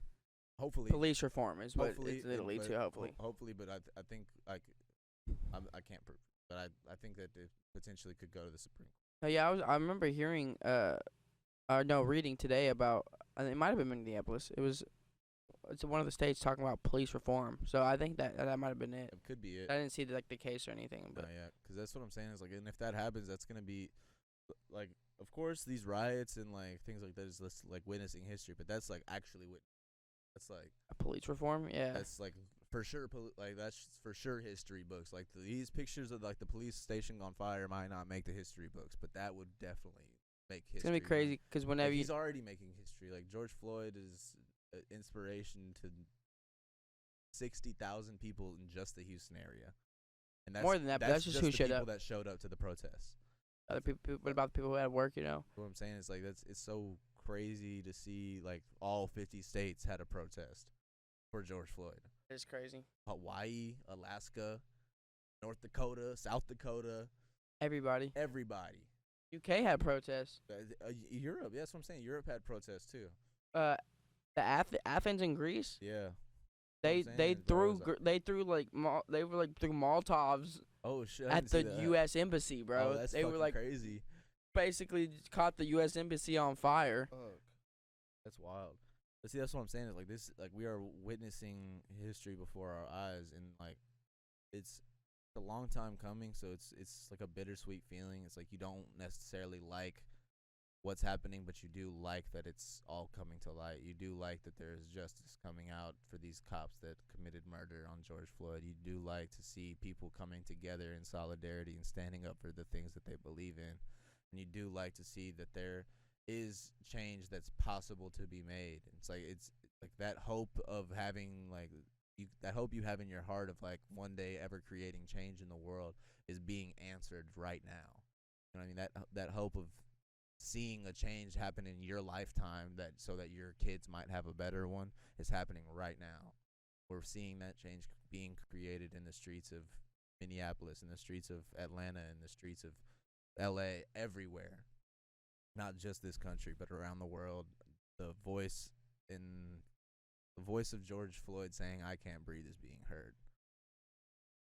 Hopefully, Police reform is what hopefully it'll lead to. Hopefully. hopefully, but I think like I can't prove, but I think that it potentially could go to the Supreme Court. Yeah, I remember hearing reading today about it might have been Minneapolis. It's one of the states talking about police reform. So I think that might have been it. It could be it. I didn't see the case or anything, but Yeah, because that's what I'm saying is like, and if that happens, that's gonna be like, of course, these riots and like things like that is just like witnessing history, but that's like actually that's like police reform, yeah. that's like for sure, like that's for sure history books. Like these pictures of like the police station on fire might not make the history books, but that would definitely make history. It's gonna be crazy because whenever he's already making history. Like George Floyd is inspiration to 60,000 people in just the Houston area, and that's more than that, but that's just who the showed people up. that showed up to the protests. Other people, what about the people who had work? What I'm saying is like it's so crazy to see like all 50 states had a protest for George Floyd. It's crazy. Hawaii, Alaska, North Dakota, South Dakota, Everybody. UK had protests. Europe, yeah, that's what I'm saying. Europe had protests too. The Athens in Greece. Yeah. They saying they is, threw bro, they threw like they were like threw Molotovs Oh shit! I at didn't see the that. U.S. embassy, bro. Oh, that's they were fucking like crazy. basically just caught the U.S. embassy on fire. Fuck. That's wild. But see, that's what I'm saying. Is like this, like we are witnessing history before our eyes, and like it's a long time coming. So it's like a bittersweet feeling. It's like you don't necessarily like what's happening, but you do like that it's all coming to light. You do like that there is justice coming out for these cops that committed murder on George Floyd. You do like to see people coming together in solidarity and standing up for the things that they believe in. And you do like to see that there is change that's possible to be made. It's like that hope of having like that hope you have in your heart of like one day ever creating change in the world is being answered right now. You know what I mean? That hope of seeing a change happen in your lifetime so that your kids might have a better one is happening right now. We're seeing that change being created in the streets of Minneapolis, in the streets of Atlanta, in the streets of LA, everywhere. Not just this country, but around the world. The voice of George Floyd saying "I can't breathe" is being heard,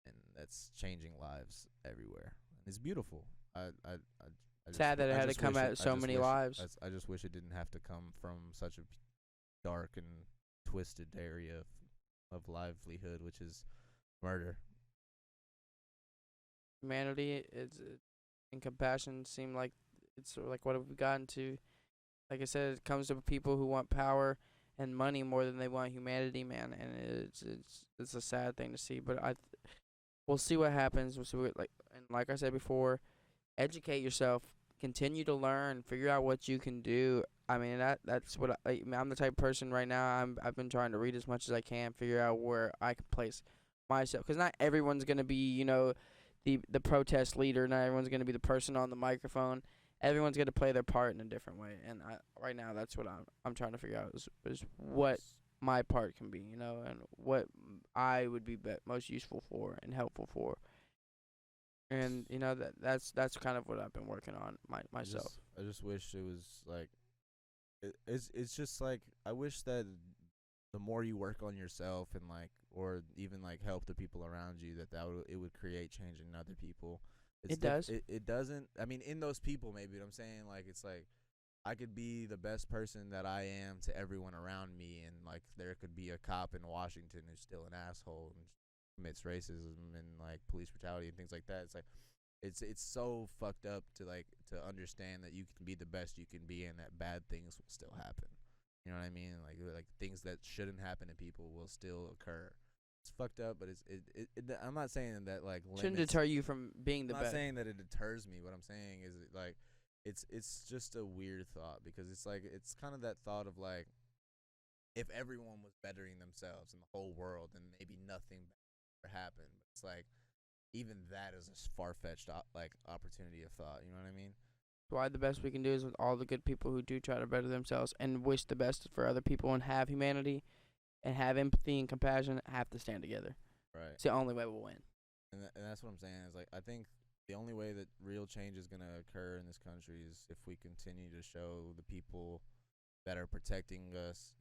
and that's changing lives everywhere. It's beautiful. Sad that it had to come at so many lives. I just wish it didn't have to come from such a dark and twisted area of livelihood, which is murder. Humanity and compassion seem like it's sort of like what have we gotten to. Like I said, it comes to people who want power and money more than they want humanity, man, and it's a sad thing to see. But we'll see what happens. We'll see what, like I said before, educate yourself, continue to learn, figure out what you can do. I mean that's what I'm the type of person right now. I've been trying to read as much as I can, figure out where I can place myself, because not everyone's gonna be the protest leader. Not everyone's gonna be the person on the microphone. Everyone's gonna play their part in a different way, and right now that's what I'm trying to figure out is what my part can be, and what I would be most useful for and helpful for. And that's kind of what I've been working on myself. I just wish it was like it's just like I wish that the more you work on yourself and like or even like help the people around you it would create change in other people. It does. It doesn't. I mean, in those people maybe. But I'm saying like it's like I could be the best person that I am to everyone around me, and like there could be a cop in Washington who's still an asshole and commits racism and like police brutality and things like that. It's like it's so fucked up to understand that you can be the best you can be and that bad things will still happen. You know what I mean? Like things that shouldn't happen to people will still occur. It's fucked up, but I'm not saying that like shouldn't deter you from being the I'm not best. saying that it deters me. What I'm saying is like it's just a weird thought, because it's like it's kind of that thought of like if everyone was bettering themselves in the whole world, then maybe nothing bad would happen. But it's like even that is a far-fetched opportunity of thought. You know what I mean? Why the best we can do is with all the good people who do try to better themselves and wish the best for other people and have humanity and have empathy and compassion, have to stand together. Right. It's the only way we'll win. And that's what I'm saying is like I think the only way that real change is going to occur in this country is if we continue to show the people that are protecting us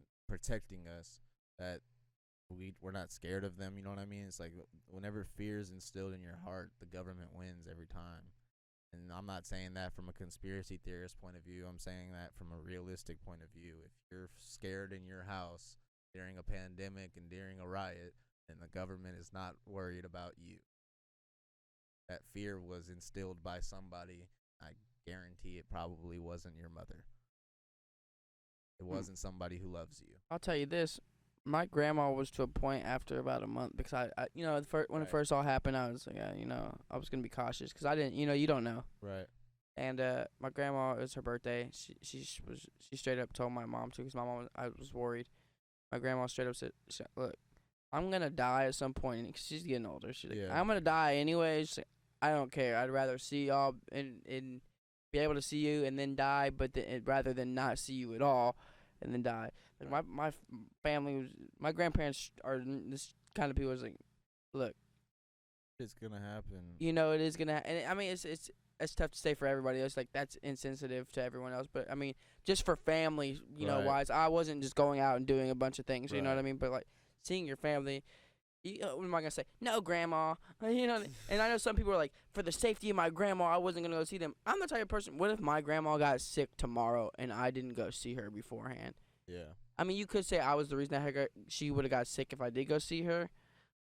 that we're not scared of them. You know what I mean? It's like whenever fear is instilled in your heart, the government wins every time. And I'm not saying that from a conspiracy theorist point of view. I'm saying that from a realistic point of view. If you're scared in your house during a pandemic and during a riot, then the government is not worried about you. That fear was instilled by somebody. I guarantee it probably wasn't your mother. It wasn't somebody who loves you. I'll tell you this. My grandma was to a point after about a month, because I when it first all happened, I was like, I was going to be cautious because I didn't, you don't know. Right. And my grandma, it was her birthday. She straight up told my mom to, because my mom, I was worried. My grandma straight up said, look, I'm going to die at some point. And she's getting older. She's like, I'm going to die anyway. She's like, I don't care. I'd rather see y'all and be able to see you and then die, but rather than not see you at all and then die. Like my family my grandparents are this kind of people. Was like, look, it's gonna happen. It is gonna. And I mean, it's tough to say for everybody else. Like that's insensitive to everyone else. But I mean, just for family, wise, I wasn't just going out and doing a bunch of things. You know what I mean? But like seeing your family. What am I gonna say? No, grandma. And I know some people are like, for the safety of my grandma, I wasn't gonna go see them. I'm the type of person. What if my grandma got sick tomorrow and I didn't go see her beforehand? Yeah. I mean, you could say I was the reason that she would have got sick if I did go see her.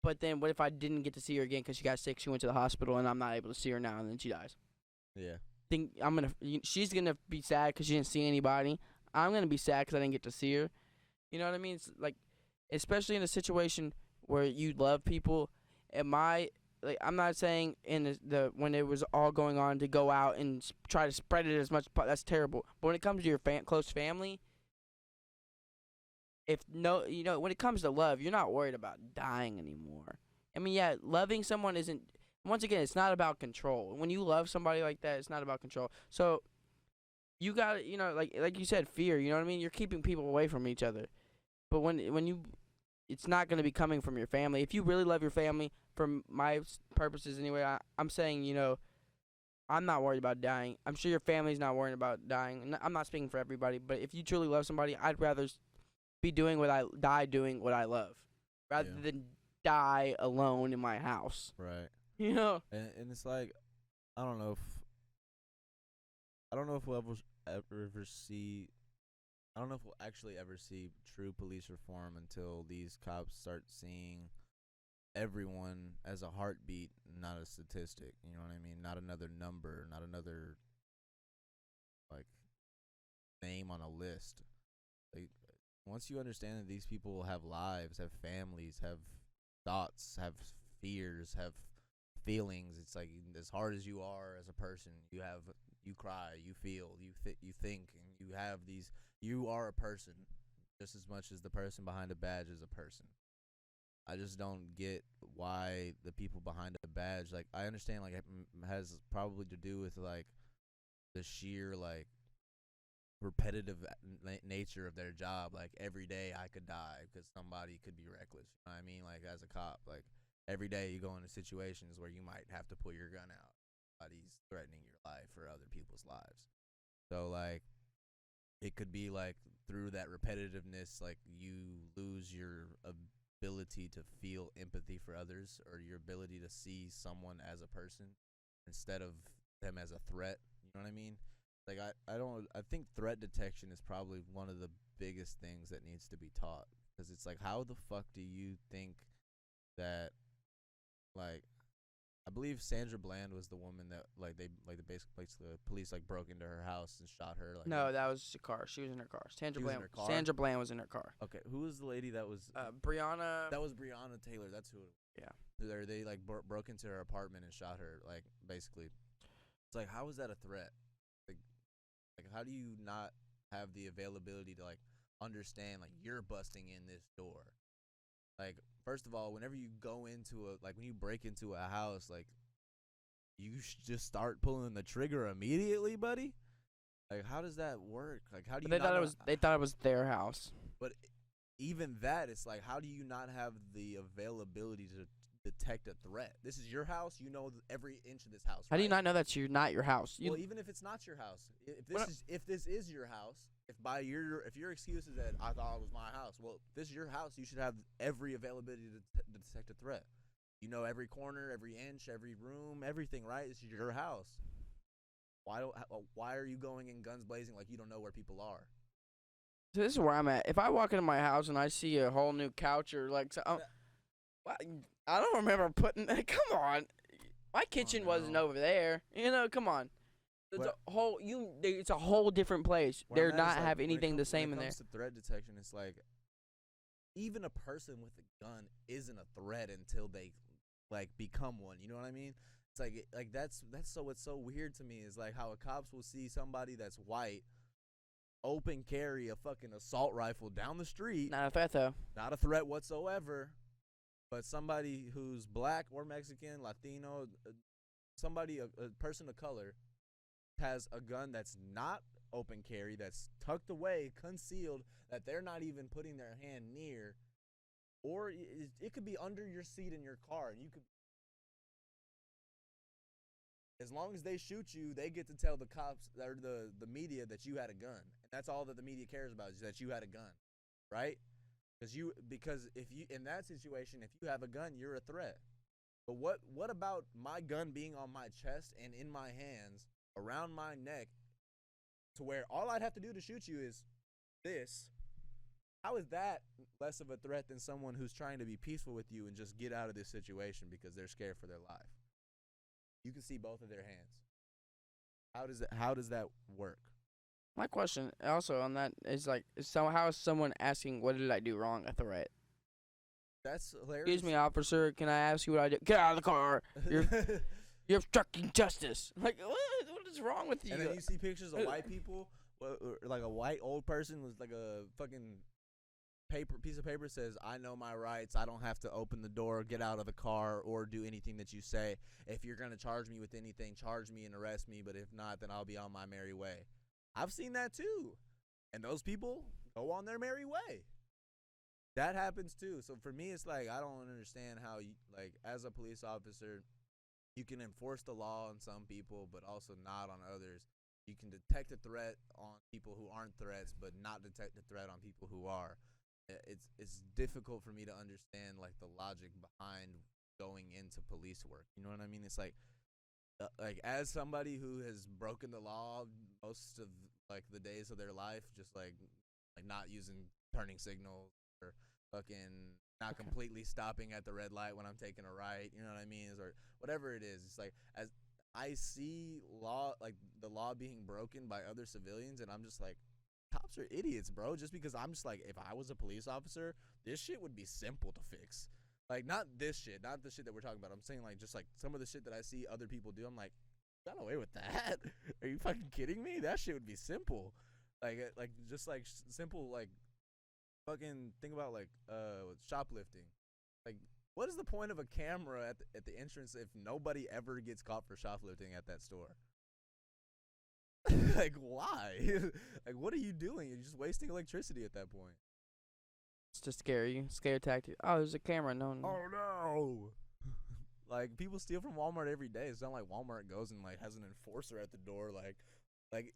But then what if I didn't get to see her again because she got sick? She went to the hospital and I'm not able to see her now, and then she dies. Yeah. She's gonna be sad because she didn't see anybody. I'm gonna be sad because I didn't get to see her. You know what I mean? It's like, especially in a situation where you love people. I'm not saying in the when it was all going on to go out and try to spread it as much. That's terrible. But when it comes to your close family, when it comes to love, you're not worried about dying anymore. I mean, yeah, loving someone isn't. Once again, it's not about control. When you love somebody like that, it's not about control. So you got like you said, fear. You know what I mean? You're keeping people away from each other. But when you it's not going to be coming from your family. If you really love your family, for my purposes anyway, I'm saying, I'm not worried about dying. I'm sure your family's not worried about dying. I'm not speaking for everybody, but if you truly love somebody, I'd rather be doing what I love, rather than die alone in my house. Right. And it's like, I don't know if we'll ever see I don't know if we'll actually ever see true police reform until these cops start seeing everyone as a heartbeat, not a statistic. You know what I mean? Not another number, not another like name on a list. Like once you understand that these people have lives, have families, have thoughts, have fears, have feelings, it's like as hard as you are as a person, you cry, you feel, you think, and you have these. You are a person just as much as the person behind a badge is a person. I just don't get why the people behind a badge, like I understand like it has probably to do with like the sheer like repetitive nature of their job. Like every day I could die because somebody could be reckless. You know what I mean? Like as a cop, like every day you go into situations where you might have to pull your gun out. Somebody's threatening your life or other people's lives. So like it could be like through that repetitiveness, like you lose your ability to feel empathy for others or your ability to see someone as a person instead of them as a threat. You know what I mean? Like I think threat detection is probably one of the biggest things that needs to be taught, because it's like, how the fuck do you think that, like, I believe Sandra Bland was the woman that the basically the police like broke into her house and shot her. Like, No, that was the car. She was in her car. She was in her car? Sandra Bland was in her car. okay, who was the lady that was? Brianna. That was Breonna Taylor. That's who. They like broke into her apartment and shot her. Like basically, it's like, how is that a threat? Like how do you not have the availability to like understand like you're busting in this door? Like first of all, whenever you go into when you break into a house, like you just start pulling the trigger immediately, buddy. Like how does that work? Like how do you? They thought it was their house. But even that, it's like, how do you not have the availability to detect a threat? This is your house. You know every inch of this house. How do you not know that's not your house? Well, even if it's not your house, if this is your house, if your excuse is that I thought it was my house, well, if this is your house, you should have every availability to detect a threat. You know every corner, every inch, every room, everything, right? This is your house. Why are you going in guns blazing like you don't know where people are? So this is where I'm at. If I walk into my house and I see a whole new couch or like, I don't remember putting. Come on, my kitchen wasn't over there. You know, come on. It's It's a whole different place. They're not have anything the same in there. When it comes to threat detection, it's like even a person with a gun isn't a threat until they like become one. You know what I mean? It's like that's what's so weird to me is like how cops will see somebody that's white open carry a fucking assault rifle down the street. Not a threat though. Not a threat whatsoever. But somebody who's black or Mexican, Latino, somebody, a person of color, has a gun that's not open carry, that's tucked away, concealed, that they're not even putting their hand near, or it could be under your seat in your car, and you could. As long as they shoot you, they get to tell the cops or the media that you had a gun. And that's all that the media cares about is that you had a gun, right? Because if you in that situation, if you have a gun, you're a threat. But what about my gun being on my chest and in my hands, around my neck, to where all I'd have to do to shoot you is this? How is that less of a threat than someone who's trying to be peaceful with you and just get out of this situation because they're scared for their life? You can see both of their hands. How does that work? My question also on that is like, how is someone asking, what did I do wrong, a threat? That's hilarious. Excuse me, officer, can I ask you what I did? Get out of the car. You're obstructing justice. Like, what is wrong with you? And then you see pictures of white people, like a white old person with like a fucking piece of paper says, I know my rights. I don't have to open the door, get out of the car, or do anything that you say. If you're going to charge me with anything, charge me and arrest me. But if not, then I'll be on my merry way. I've seen that too. And those people go on their merry way. That happens too. So for me, it's like, I don't understand how you, like, as a police officer, you can enforce the law on some people, but also not on others. You can detect a threat on people who aren't threats, but not detect a threat on people who are. It's difficult for me to understand like the logic behind going into police work. You know what I mean? It's like as somebody who has broken the law most of like the days of their life, just like like not using turning signals or fucking not Okay. completely stopping at the red light when I'm taking a right. You know what I mean? Or whatever it is. It's like as I see the law being broken by other civilians, and I'm just like, cops are idiots, bro. Just because I'm just like, if I was a police officer, this shit would be simple to fix. Like, not this shit, not the shit that we're talking about. I'm saying, like, just like some of the shit that I see other people do. I'm like, got away with that? Are you fucking kidding me? That shit would be simple. Like just like simple, like fucking think about like shoplifting. Like, what is the point of a camera at the entrance if nobody ever gets caught for shoplifting at that store? Like, why? Like, what are you doing? You're just wasting electricity at that point. It's to scare you, scare tactic. Oh, there's a camera. No. Oh no! Like, people steal from Walmart every day. It's not like Walmart goes and like has an enforcer at the door. Like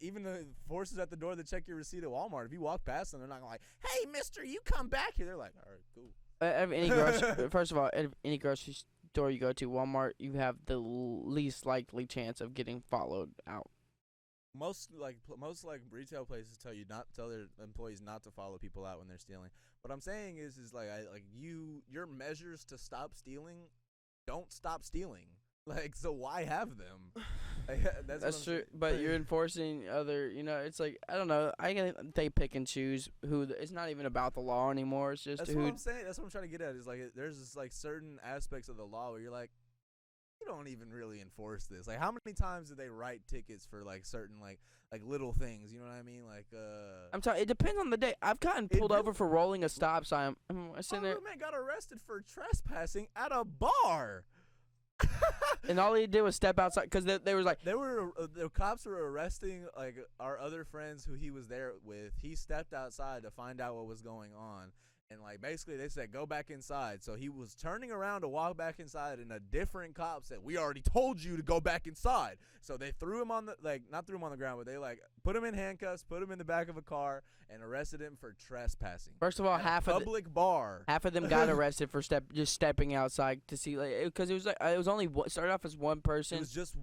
even the enforcers at the door that check your receipt at Walmart. If you walk past them, they're not gonna like, "Hey, Mister, you come back here." They're like, "All right, cool." First of all, any grocery store you go to, Walmart, you have the least likely chance of getting followed out. Most retail places tell their employees not to follow people out when they're stealing. What I'm saying is like your measures to stop stealing don't stop stealing. Like, so why have them? Like, That's true, but you're enforcing other. It's like, I don't know. I can they pick and choose who. It's not even about the law anymore. It's just That's who. what I'm saying. That's what I'm trying to get at. Is like there's just like certain aspects of the law where you're like, you don't even really enforce this. Like, how many times do they write tickets for like certain like little things? You know what I mean? Like, I'm telling. It depends on the day. I've gotten pulled over for rolling a stop sign. I sitting there, man got arrested for trespassing at a bar. and all he did was step outside because they was like, the cops were arresting like our other friends who he was there with. He stepped outside to find out what was going on, and like basically they said go back inside. So he was turning around to walk back inside, and a different cop said, "We already told you to go back inside." So they threw him on the not threw him on the ground, but they like put him in handcuffs, put him in the back of a car, and arrested him for trespassing. first of all, At a public bar. half of them got arrested for just stepping outside to see, like, because it was like it was only started off as one person. It was just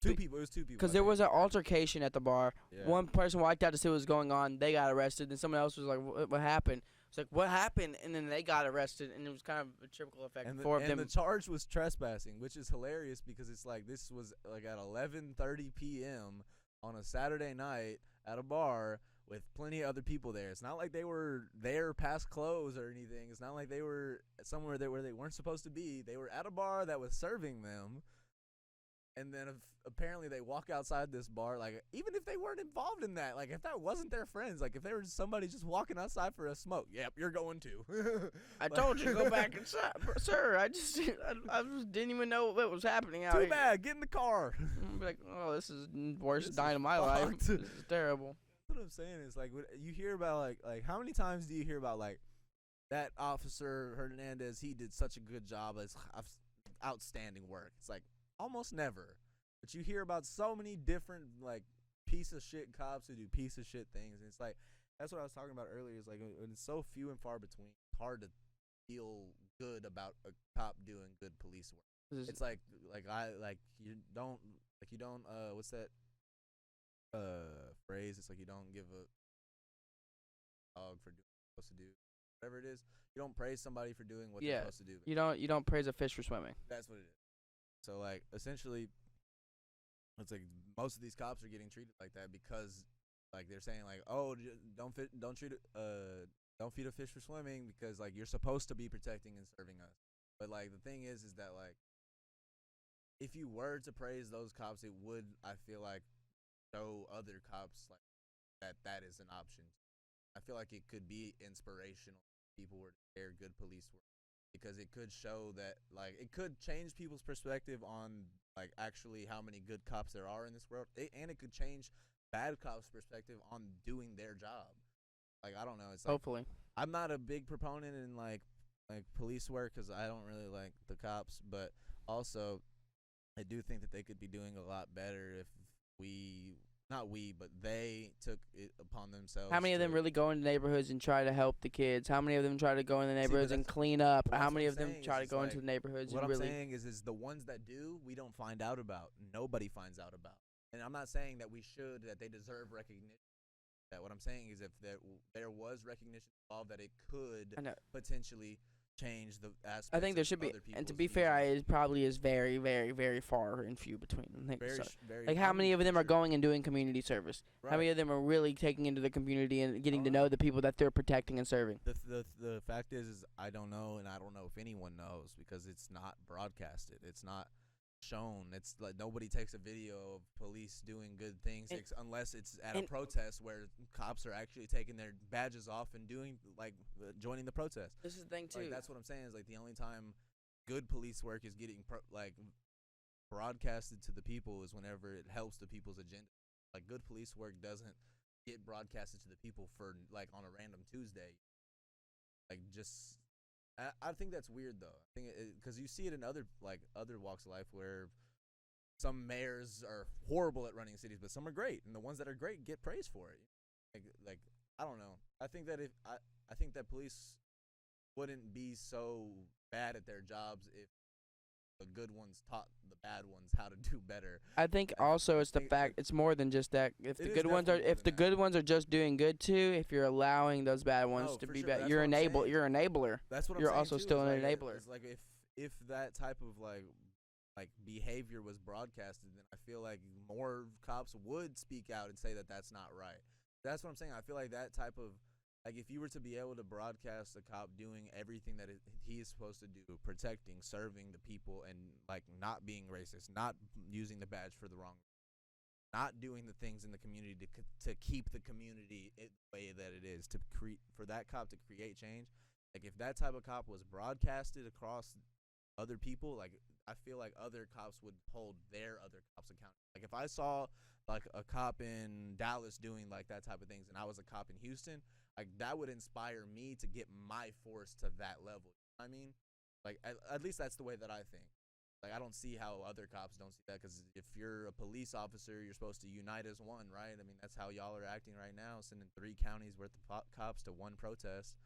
two people. It was two people. Because there was an altercation at the bar. Yeah. One person walked out to see what was going on. They got arrested. And someone else was like, what happened? It's like, what happened? And then they got arrested. And it was kind of a triple effect. And Four of them. the charge was trespassing, which is hilarious because it's like this was like at 11:30 p.m. on a Saturday night at a bar with plenty of other people there. It's not like they were there past close or anything. It's not like they were somewhere where they weren't supposed to be. They were at a bar that was serving them. And then apparently they walk outside this bar, like, even if they weren't involved in that, like, if that wasn't their friends, like, if they were just somebody just walking outside for a smoke, yep, you're going to. I told you, go back inside. Sir, I just didn't even know what was happening out Too here. bad, get in the car. I'm like, oh, this is the worst This night is of my life. fucked. This is terrible. What I'm saying is, like, you hear about, like, how many times do you hear about, like, that officer, Hernandez, he did such a good job, it's outstanding work. It's like, almost never. But you hear about so many different, like, piece of shit cops who do piece of shit things. And it's like, that's what I was talking about earlier. It's like, when it's so few and far between, it's hard to feel good about a cop doing good police work. It's like you don't, what's that phrase? It's like you don't give a dog for doing what they're supposed to do. Whatever it is, you don't praise somebody for doing what they're supposed to do. You don't praise a fish for swimming. That's what it is. So, like, essentially, it's like most of these cops are getting treated like that because, like, they're saying like, oh, don't feed a fish for swimming because, like, you're supposed to be protecting and serving us. But, like, the thing is that, like, if you were to praise those cops, it would, I feel like, show other cops like that is an option. I feel like it could be inspirational if people were to share good police work. Because it could show that, like, it could change people's perspective on, like, actually how many good cops there are in this world. And it could change bad cops' perspective on doing their job. Like, I don't know. It's like, Hopefully. I'm not a big proponent in, like police work because I don't really like the cops. But also, I do think that they could be doing a lot better if they took it upon themselves. How many of them really go into neighborhoods and try to help the kids? How many of them try to go into neighborhoods and clean up? How many of them try to go into the neighborhoods what and really? I'm saying is the ones that do, we don't find out about. Nobody finds out about. And I'm not saying that they deserve recognition. that. What I'm saying is, if there was recognition involved, that it could I know. potentially change the aspects. I think there of should be, other and to people's be views fair, on it. it probably is very, very, very far and few between. I think Very, so. very. Like, how many of them are sure. going and doing community service? How many Right. of them are really taking into the community and getting to don't know know. the people that they're protecting and serving? The fact is I don't know, and I don't know if anyone knows because it's not broadcasted. It's not shown. It's like nobody takes a video of police doing good things And- unless it's at a and- protest where cops are actually taking their badges off and doing like joining the protest. This is the thing, too. Like that's what I'm saying is like the only time good police work is getting broadcasted to the people is whenever it helps the people's agenda. Like good police work doesn't get broadcasted to the people for like on a random Tuesday. Like just I think that's weird though. I think because you see it in other walks of life where some mayors are horrible at running cities, but some are great, and the ones that are great get praise for it. Like I don't know. I think that I think that police wouldn't be so bad at their jobs if the good ones taught the bad ones how to do better. I think I also it's the think fact it's more than just that. If It the is good ones are, definitely more if the than good ones are just doing good too, if you're allowing those bad ones No, to for be sure, bad, that's you're what I'm saying. you're an enabler. That's what You're I'm saying also too, still is an like, enabler. It's like if that type of like behavior was broadcasted, then I feel like more cops would speak out and say that that's not right. That's what I'm saying. I feel like that type of like if you were to be able to broadcast a cop doing everything that he is supposed to do, protecting, serving the people, and like not being racist, not using the badge for the wrong, not doing the things in the community to keep the community the way that it is, to create for that cop to create change. Like if that type of cop was broadcasted across other people, like I feel like other cops would hold their other cops accountable. Like if I saw like a cop in Dallas doing like that type of things and I was a cop in Houston, like that would inspire me to get my force to that level. You know what I mean? Like at least that's the way that I think. Like I don't see how other cops don't see that, because if you're a police officer, you're supposed to unite as one, right? I mean, that's how y'all are acting right now, sending 3 counties worth of cops to one protest.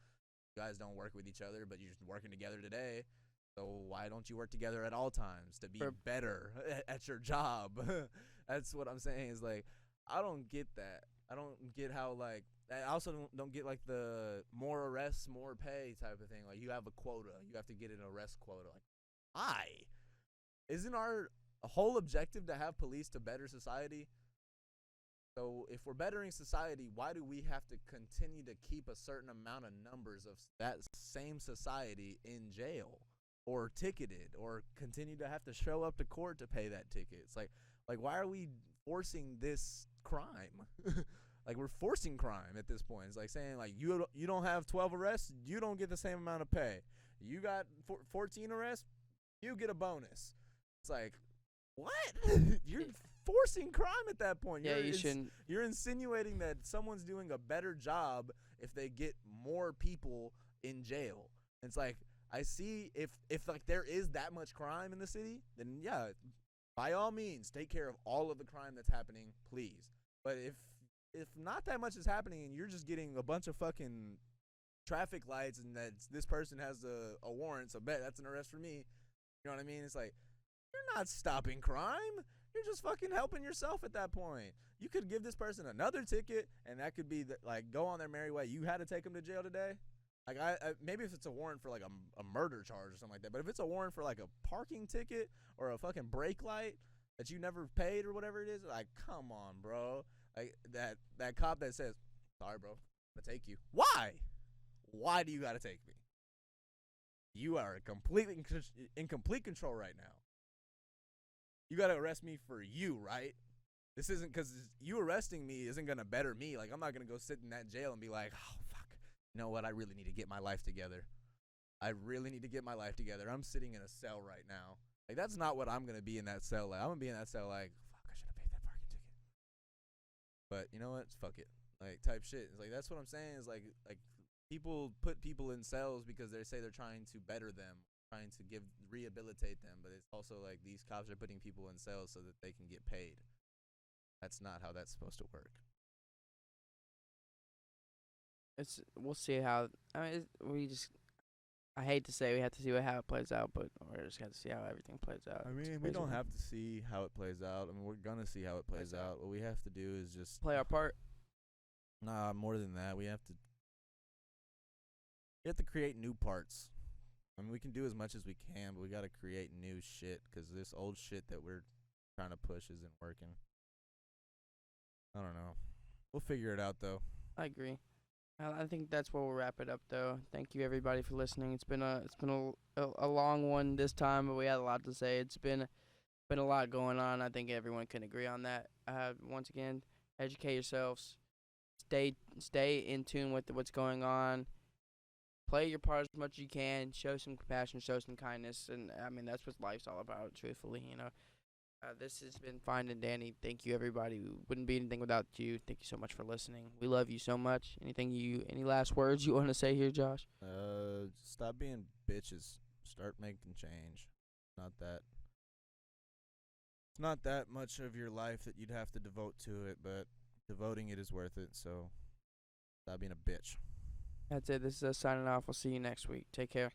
You guys don't work with each other, but you're working together today. So why don't you work together at all times to be better at your job? That's what I'm saying is like, I don't get that. I don't get how like, I also don't get like the more arrests, more pay type of thing. Like you have a quota. You have to get an arrest quota. Like, why? Isn't our whole objective to have police to better society? So if we're bettering society, why do we have to continue to keep a certain amount of numbers of that same society in jail or ticketed or continue to have to show up to court to pay that ticket? It's like why are we forcing this crime? Like we're forcing crime at this point. It's like saying like you don't have 12 arrests, you don't get the same amount of pay. You got 14 arrests, you get a bonus. It's like, what? You're forcing crime at that point. Yeah, you shouldn't. You're insinuating that someone's doing a better job if they get more people in jail. It's like, I see if like there is that much crime in the city, then yeah, by all means, take care of all of the crime that's happening, please. But if not that much is happening and you're just getting a bunch of fucking traffic lights and that this person has a warrant, so bet that's an arrest for me. You know what I mean? It's like, you're not stopping crime. You're just fucking helping yourself at that point. You could give this person another ticket, and that could be like go on their merry way. You had to take them to jail today. Like I maybe if it's a warrant for like a murder charge or something like that, but if it's a warrant for like a parking ticket or a fucking brake light that you never paid or whatever it is, like come on, bro. Like that cop that says, "Sorry, bro, I'm gonna take you." Why? Why do you gotta take me? You are completely in complete control right now. You gotta arrest me for you, right? This isn't because you arresting me isn't gonna better me. Like I'm not gonna go sit in that jail and be like, oh fuck, you know what? I really need to get my life together. I really need to get my life together. I'm sitting in a cell right now. Like that's not what I'm gonna be in that cell. Like I'm gonna be in that cell like, fuck, I should have paid that parking ticket. But you know what? Fuck it. Like type shit. It's like that's what I'm saying. Is like people put people in cells because they say they're trying to better them, trying to rehabilitate them, but it's also like these cops are putting people in cells so that they can get paid. That's not how that's supposed to work. We'll see how. I mean, I hate to say we have to see how it plays out, but we're just got to see how everything plays out. I mean, we don't have to see how it plays out. I mean, we're gonna see how it plays out. What we have to do is just play our part. Nah, more than that, we have to create new parts. I mean, we can do as much as we can, but we got to create new shit because this old shit that we're trying to push isn't working. I don't know. We'll figure it out though. I agree. I think that's where we'll wrap it up, though. Thank you everybody for listening. It's been a long one this time, but we had a lot to say. It's been a lot going on. I think everyone can agree on that. Once again, educate yourselves. Stay in tune with what's going on. Play your part as much as you can. Show some compassion. Show some kindness. And I mean, that's what life's all about. Truthfully, this has been Fine and Danny. Thank you, everybody. We wouldn't be anything without you. Thank you so much for listening. We love you so much. Any last words you want to say here, Josh? Stop being bitches. Start making change. Not that. It's not that much of your life that you'd have to devote to it, but devoting it is worth it. So stop being a bitch. That's it. This is us signing off. We'll see you next week. Take care.